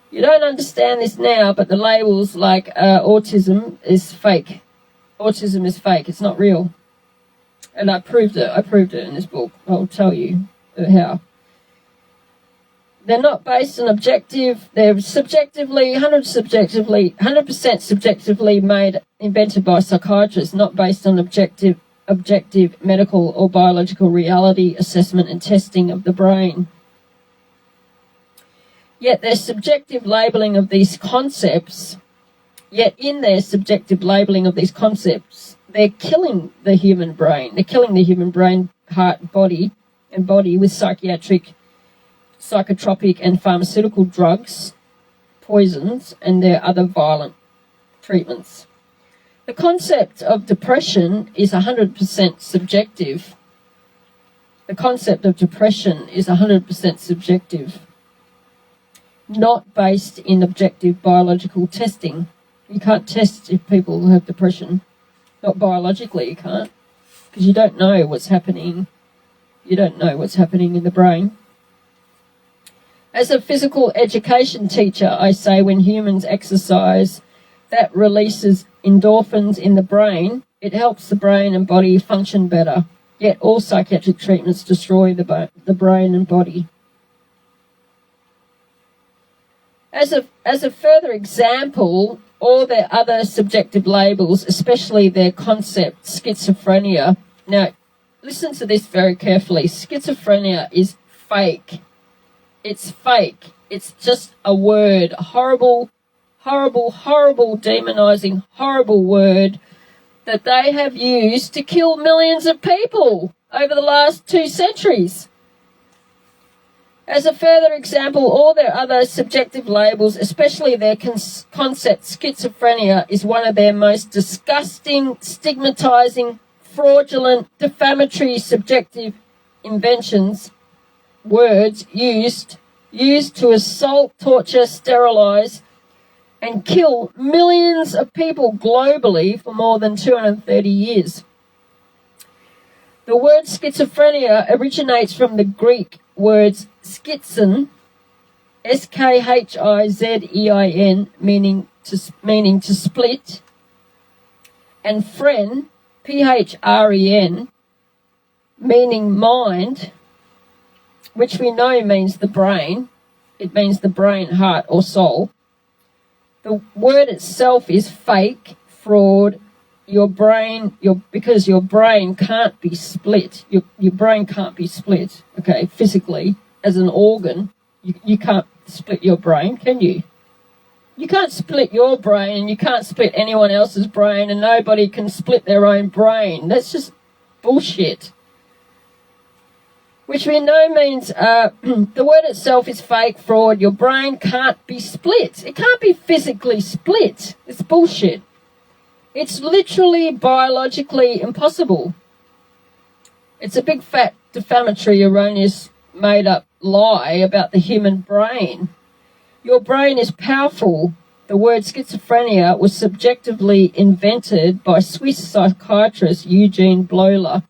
You don't understand this now, but the labels like autism is fake. Autism is fake. It's not real. And I proved it. I proved it in this book. I'll tell you how. They're not based on objective. They're subjectively, 100% subjectively invented by psychiatrists, not based on objective medical or biological reality assessment and testing of the brain. Yet their subjective labelling of these concepts, they're killing the human brain. They're killing the human brain, heart, body with psychiatric, psychotropic and pharmaceutical drugs, poisons, and their other violent treatments. The concept of depression is 100% subjective. The concept of depression is 100% subjective, not based in objective biological testing. You can't test if people have depression. Not biologically, you can't, because you don't know what's happening. You don't know what's happening in the brain. As a physical education teacher, I say when humans exercise, that releases endorphins in the brain. It helps the brain and body function better. Yet all psychiatric treatments destroy the brain and body. As a further example, all their other subjective labels, especially their concept, schizophrenia. Now, listen to this very carefully. Schizophrenia is fake. It's fake. It's just a word. A horrible, demonizing, horrible word that they have used to kill millions of people over the last 2 centuries. As a further example, all their other subjective labels, especially their concept, schizophrenia, is one of their most disgusting, stigmatizing, fraudulent, defamatory, subjective inventions, words used to assault, torture, sterilize, and kill millions of people globally for more than 230 years. The word schizophrenia originates from the Greek words schizon, S-K-H-I-Z-E-I-N, meaning to split, and phren, P-H-R-E-N, meaning mind, which we know means the brain. It means the brain, heart, or soul. The word itself is fake, fraud. Because your brain can't be split. Your brain can't be split, okay, physically, as an organ. You can't split your brain, can you? You can't split your brain, and you can't split anyone else's brain, and nobody can split their own brain. That's just bullshit. Which we know means the word itself is fake, fraud. Your brain can't be split. It can't be physically split. It's bullshit. It's literally biologically impossible. It's a big, fat, defamatory, erroneous, made-up lie about the human brain. Your brain is powerful. The word schizophrenia was subjectively invented by Swiss psychiatrist Eugene Bleuler,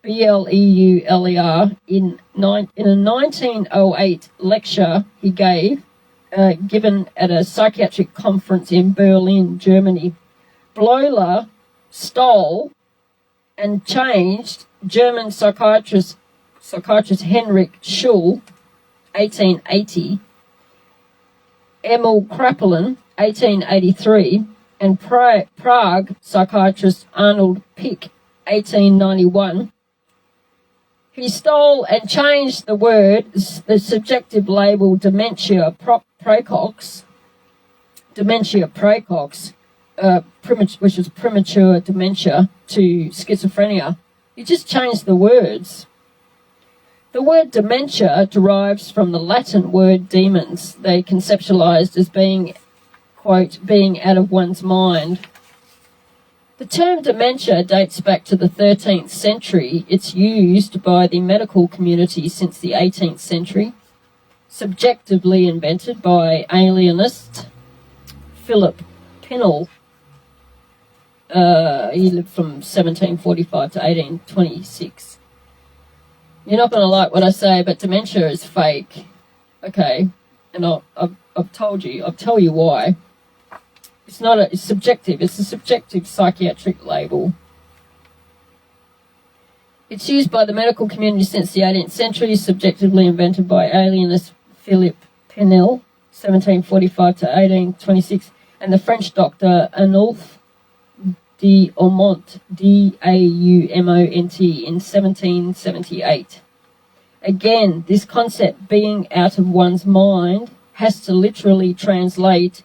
B-L-E-U-L-E-R, in a 1908 lecture he gave, given at a psychiatric conference in Berlin, Germany. Bleuler stole and changed German psychiatrist Henrik Schul, 1880, Emil Kraepelin, 1883, and Prague psychiatrist Arnold Pick, 1891. He stole and changed the word, the subjective label dementia praecox, which is premature dementia, to schizophrenia. He just changed the words. The word dementia derives from the Latin word demens. They conceptualized as being, quote, being out of one's mind. The term dementia dates back to the 13th century. It's used by the medical community since the 18th century. Subjectively invented by alienist Philip Pinel. He lived from 1745 to 1826. You're not going to like what I say, but dementia is fake. Okay, and I've told you. I'll tell you why. It's subjective. It's a subjective psychiatric label. It's used by the medical community since the 18th century, subjectively invented by alienist Philippe Pinel, 1745 to 1826, and the French doctor Arnulf d'Aumont, D-A-U-M-O-N-T, in 1778. Again, this concept, being out of one's mind, has to literally translate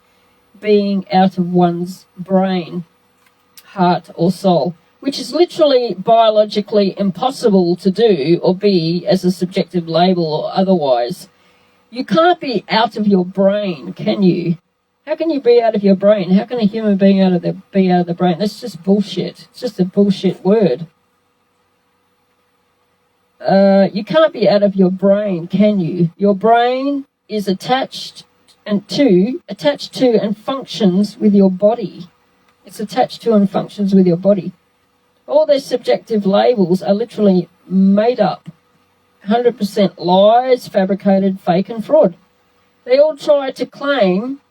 being out of one's brain, heart or soul, which is literally biologically impossible to do or be as a subjective label or otherwise. You can't be out of your brain, can you? How can you be out of your brain? How can a human being be out of the brain? That's just bullshit. It's just a bullshit word. You can't be out of your brain, can you? Your brain is attached to and functions with your body. It's attached to and functions with your body. All those subjective labels are literally made up. 100% lies, fabricated, fake and fraud. They all try to claim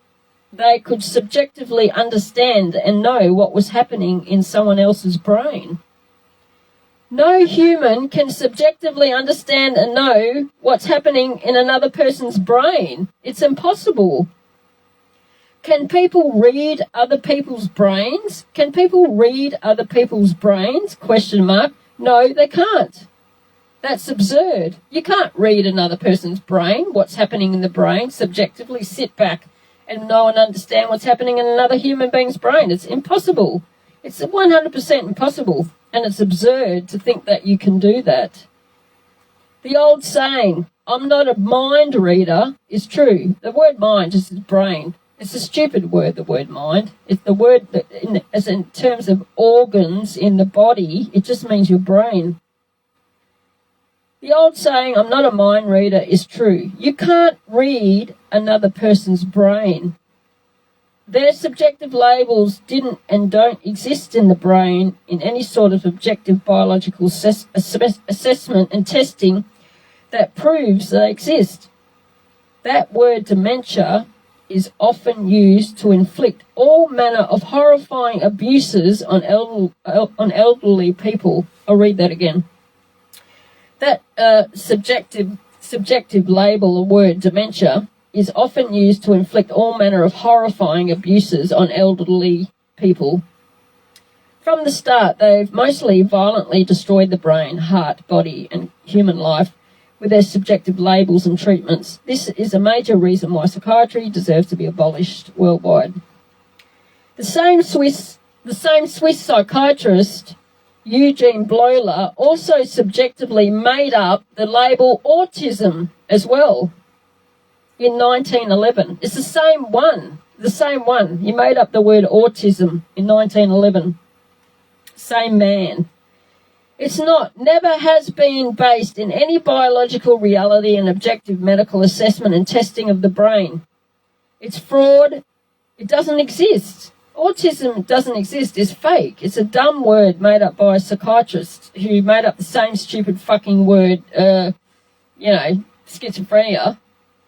they could subjectively understand and know what was happening in someone else's brain. No human can subjectively understand and know what's happening in another person's brain. It's impossible. Can people read other people's brains? Can people read other people's brains? Question mark. No, they can't. That's absurd. You can't read another person's brain, what's happening in the brain, subjectively sit back and know and understand what's happening in another human being's brain. It's impossible. It's 100% impossible. And it's absurd to think that you can do that. The old saying, I'm not a mind reader, is true. The word mind just is brain. It's a stupid word, the word mind. It's the word that, as in terms of organs in the body, it just means your brain. The old saying, I'm not a mind reader, is true. You can't read another person's brain. Their subjective labels didn't and don't exist in the brain in any sort of objective biological assessment and testing that proves they exist. That word dementia is often used to inflict all manner of horrifying abuses on elderly people. I'll read that again. That subjective label or word dementia is often used to inflict all manner of horrifying abuses on elderly people. From the start, they've mostly violently destroyed the brain, heart, body, and human life with their subjective labels and treatments. This is a major reason why psychiatry deserves to be abolished worldwide. The same Swiss psychiatrist, Eugene Bleuler, also subjectively made up the label autism as well. In 1911. It's the same one. He made up the word autism in 1911. Same man. It's never has been based in any biological reality and objective medical assessment and testing of the brain. It's fraud. It doesn't exist. Autism doesn't exist. It's fake. It's a dumb word made up by a psychiatrist who made up the same stupid fucking word, schizophrenia.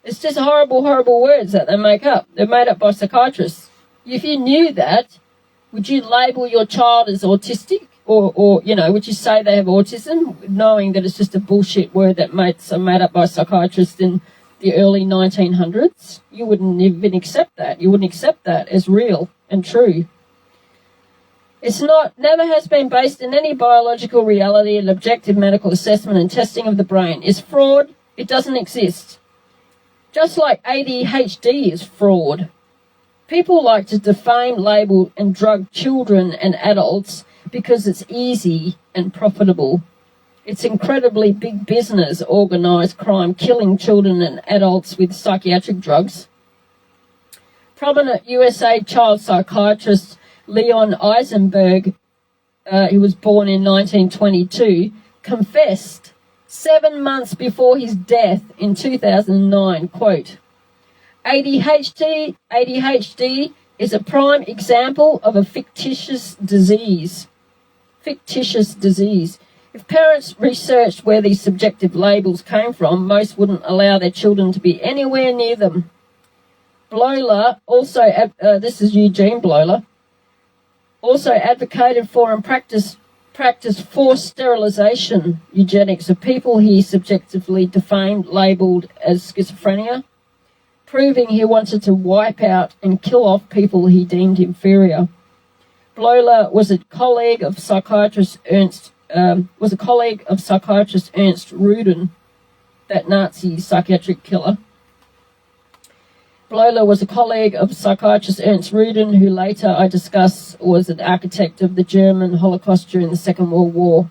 It's just horrible, horrible words that they make up. They're made up by psychiatrists. If you knew that, would you label your child as autistic? Or would you say they have autism, knowing that it's just a bullshit word that made up by psychiatrists in the early 1900s? You wouldn't even accept that. You wouldn't accept that as real and true. It's never has been based in any biological reality and objective medical assessment and testing of the brain. It's fraud. It doesn't exist. Just like ADHD is fraud. People like to defame, label and drug children and adults because it's easy and profitable. It's incredibly big business, organised crime, killing children and adults with psychiatric drugs. Prominent USA child psychiatrist Leon Eisenberg, who was born in 1922, confessed 7 months before his death in 2009, quote, ADHD is a prime example of a fictitious disease. Fictitious disease. If parents researched where these subjective labels came from, most wouldn't allow their children to be anywhere near them. Bloler also, this is Eugene Bloler, also advocated for and practiced forced sterilisation eugenics of people he subjectively defamed, labelled as schizophrenia, proving he wanted to wipe out and kill off people he deemed inferior. Bloler was a colleague of psychiatrist Ernst Rudin, that Nazi psychiatric killer. Bloler was a colleague of psychiatrist Ernst Rudin, who later, I discuss, was an architect of the German Holocaust during the Second World War.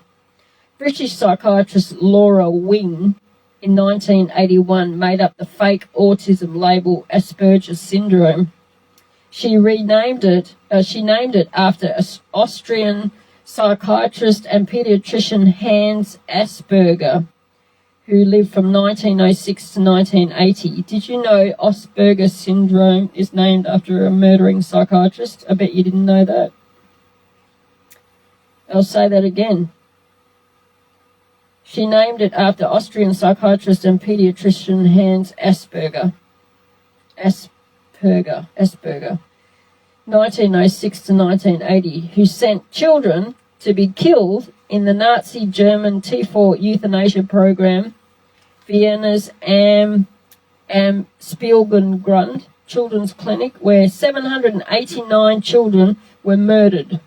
British psychiatrist Laura Wing, in 1981, made up the fake autism label Asperger's syndrome. She named it after Austrian psychiatrist and paediatrician Hans Asperger, who lived from 1906 to 1980. Did you know Asperger's syndrome is named after a murdering psychiatrist? I bet you didn't know that. I'll say that again. She named it after Austrian psychiatrist and paediatrician Hans Asperger. Asperger. 1906 to 1980, who sent children to be killed in the Nazi German T4 euthanasia program, Vienna's Am Spielgrund Children's Clinic, where 789 children were murdered.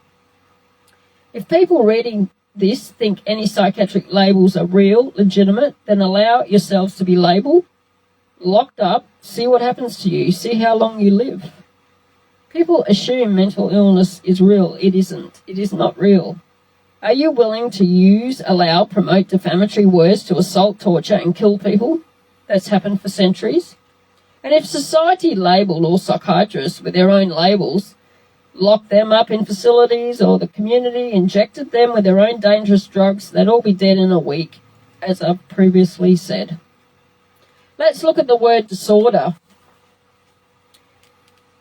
If people reading this think any psychiatric labels are real, legitimate, then allow yourselves to be labelled, locked up, see what happens to you, see how long you live. People assume mental illness is real. It isn't. It is not real. Are you willing to use, allow, promote defamatory words to assault, torture and kill people? That's happened for centuries. And if society labelled all psychiatrists with their own labels, locked them up in facilities, or the community injected them with their own dangerous drugs, they'd all be dead in a week, as I've previously said. Let's look at the word disorder.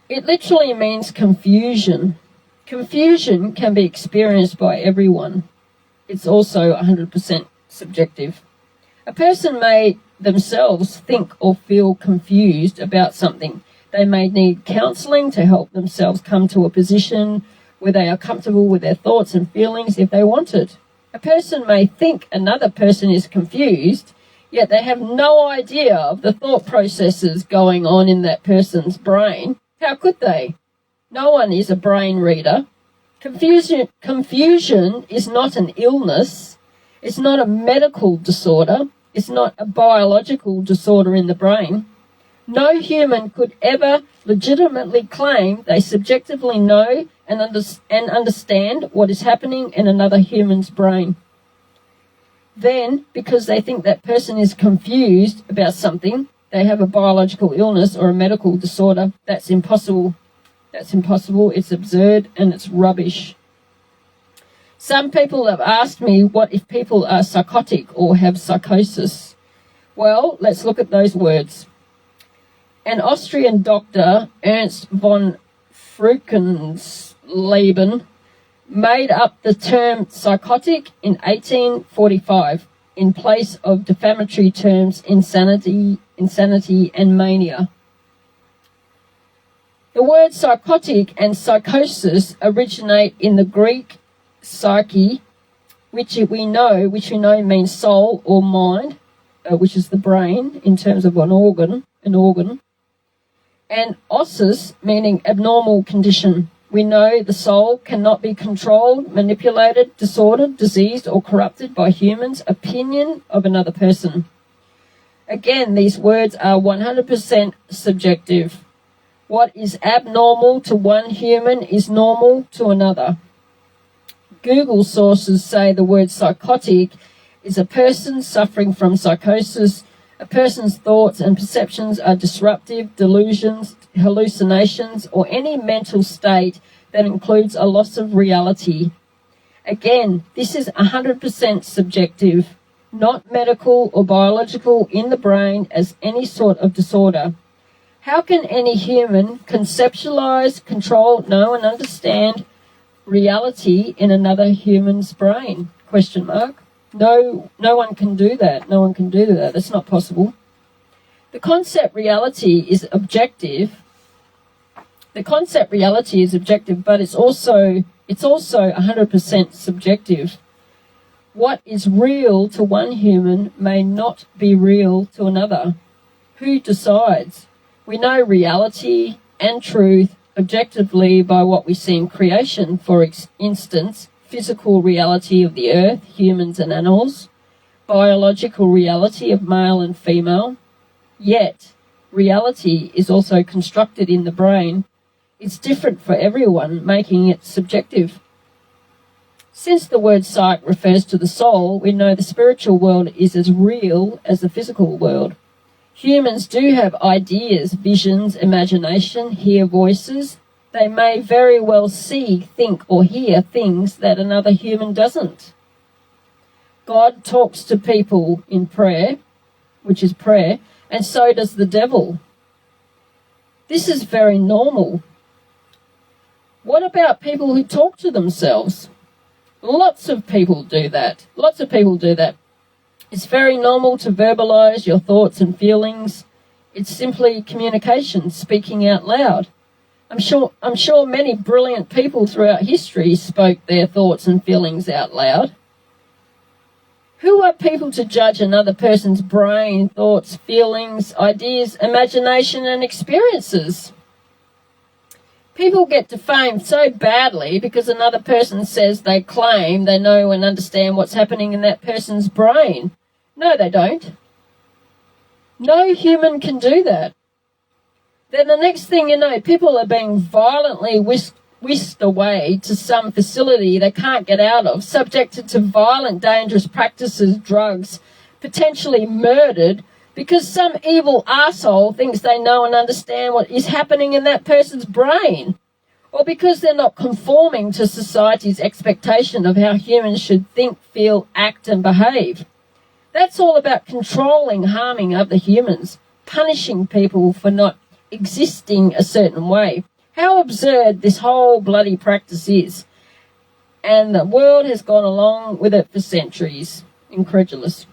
It literally means confusion. Confusion can be experienced by everyone. It's also 100% subjective. A person may themselves think or feel confused about something. They may need counselling to help themselves come to a position where they are comfortable with their thoughts and feelings if they want it. A person may think another person is confused, yet they have no idea of the thought processes going on in that person's brain. How could they? No one is a brain reader. Confusion is not an illness. It's not a medical disorder. It's not a biological disorder in the brain. No human could ever legitimately claim they subjectively know and understand what is happening in another human's brain. Then, because they think that person is confused about something, they have a biological illness or a medical disorder. That's impossible. That's impossible. It's absurd and it's rubbish. Some people have asked me, what if people are psychotic or have psychosis? Well, let's look at those words. An Austrian doctor, Ernst von Frukensleben, made up the term psychotic in 1845 in place of defamatory terms insanity and mania. The words psychotic and psychosis originate in the Greek psyche, which we know means soul or mind, which is the brain in terms of an organ, and osis, meaning abnormal condition. We know the soul cannot be controlled, manipulated, disordered, diseased, or corrupted by humans' opinion of another person. Again, these words are 100% subjective. What is abnormal to one human is normal to another. Google sources say the word psychotic is a person suffering from psychosis. A person's thoughts and perceptions are disruptive, delusions, hallucinations, or any mental state that includes a loss of reality. Again, this is 100% subjective, not medical or biological in the brain as any sort of disorder. How can any human conceptualize, control, know and understand reality in another human's brain? Question mark. No one can do that. No one can do that. That's not possible. The concept reality is objective. The concept reality is objective, but it's also 100% subjective. What is real to one human may not be real to another. Who decides? We know reality and truth objectively by what we see in creation, for instance, physical reality of the earth, humans and animals, biological reality of male and female. Yet, reality is also constructed in the brain. It's different for everyone, making it subjective. Since the word psych refers to the soul, we know the spiritual world is as real as the physical world. Humans do have ideas, visions, imagination, hear voices. They may very well see, think, or hear things that another human doesn't. God talks to people in prayer, which is prayer, and so does the devil. This is very normal. What about people who talk to themselves? Lots of people do that. Lots of people do that. It's very normal to verbalize your thoughts and feelings. It's simply communication, speaking out loud. I'm sure many brilliant people throughout history spoke their thoughts and feelings out loud. Who are people to judge another person's brain, thoughts, feelings, ideas, imagination, and experiences? People get defamed so badly because another person says they claim they know and understand what's happening in that person's brain. No, they don't. No human can do that. Then the next thing you know, people are being violently whisked away to some facility they can't get out of, subjected to violent, dangerous practices, drugs, potentially murdered, because some evil arsehole thinks they know and understand what is happening in that person's brain, or because they're not conforming to society's expectation of how humans should think, feel, act and behave. That's all about controlling, harming other humans, punishing people for not existing a certain way. How absurd this whole bloody practice is. And the world has gone along with it for centuries. Incredulous.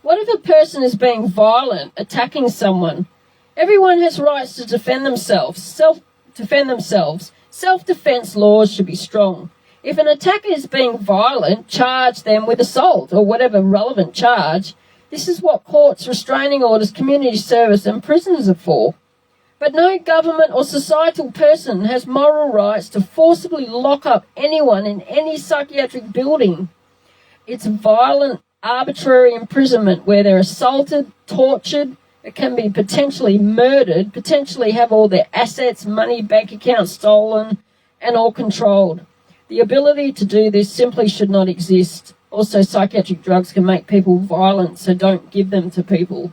What if a person is being violent, attacking someone? Everyone has rights to defend themselves, Self-defense laws should be strong. If an attacker is being violent, charge them with assault or whatever relevant charge. This is what courts, restraining orders, community service and prisons are for. But no government or societal person has moral rights to forcibly lock up anyone in any psychiatric building. It's violent, arbitrary imprisonment where they're assaulted, tortured, it can be potentially murdered, potentially have all their assets, money, bank accounts stolen, and all controlled. The ability to do this simply should not exist. Also, psychiatric drugs can make people violent, so don't give them to people.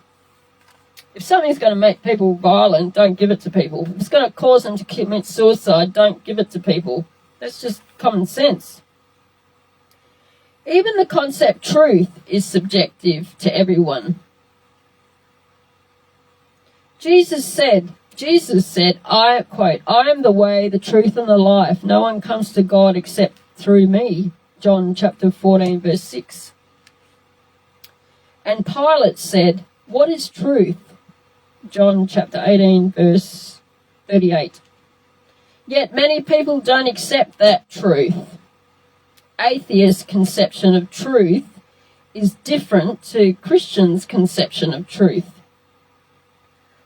If something's going to make people violent, don't give it to people. If it's going to cause them to commit suicide, don't give it to people. That's just common sense. Even the concept truth is subjective to everyone. Jesus said, I quote, I am the way, the truth and the life. No one comes to God except through me. John chapter 14 verse 6. And Pilate said, what is truth? John chapter 18 verse 38. Yet many people don't accept that truth. Atheists' conception of truth is different to Christians' conception of truth.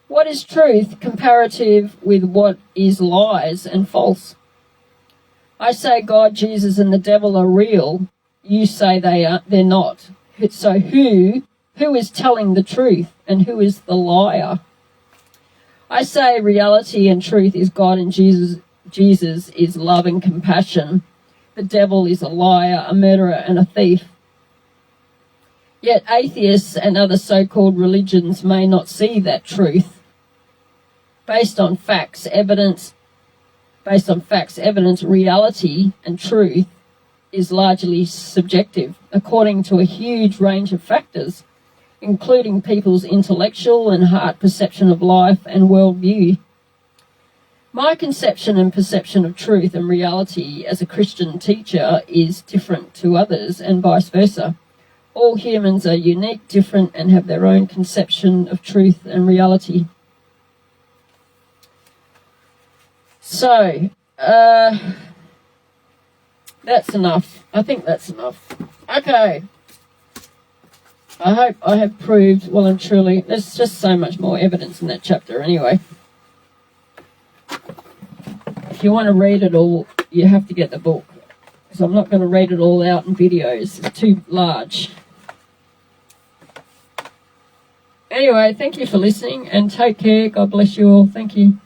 What is truth comparative with what is lies and false? I say God, Jesus and the devil are real. You say they're not. So who is telling the truth and who is the liar? I say reality and truth is God and Jesus. Jesus is love and compassion. The devil is a liar, a murderer and a thief. Yet atheists and other so-called religions may not see that truth. Based on facts, evidence, reality and truth is largely subjective, according to a huge range of factors. including people's intellectual and heart perception of life and worldview. My conception and perception of truth and reality as a Christian teacher is different to others, and vice versa. All humans are unique, different, and have their own conception of truth and reality. So, that's enough. I think that's enough. Okay. I hope I have proved well and truly. There's just so much more evidence in that chapter anyway. If you want to read it all, you have to get the book, because I'm not going to read it all out in videos. It's too large. Anyway, thank you for listening, and take care. God bless you all. Thank you.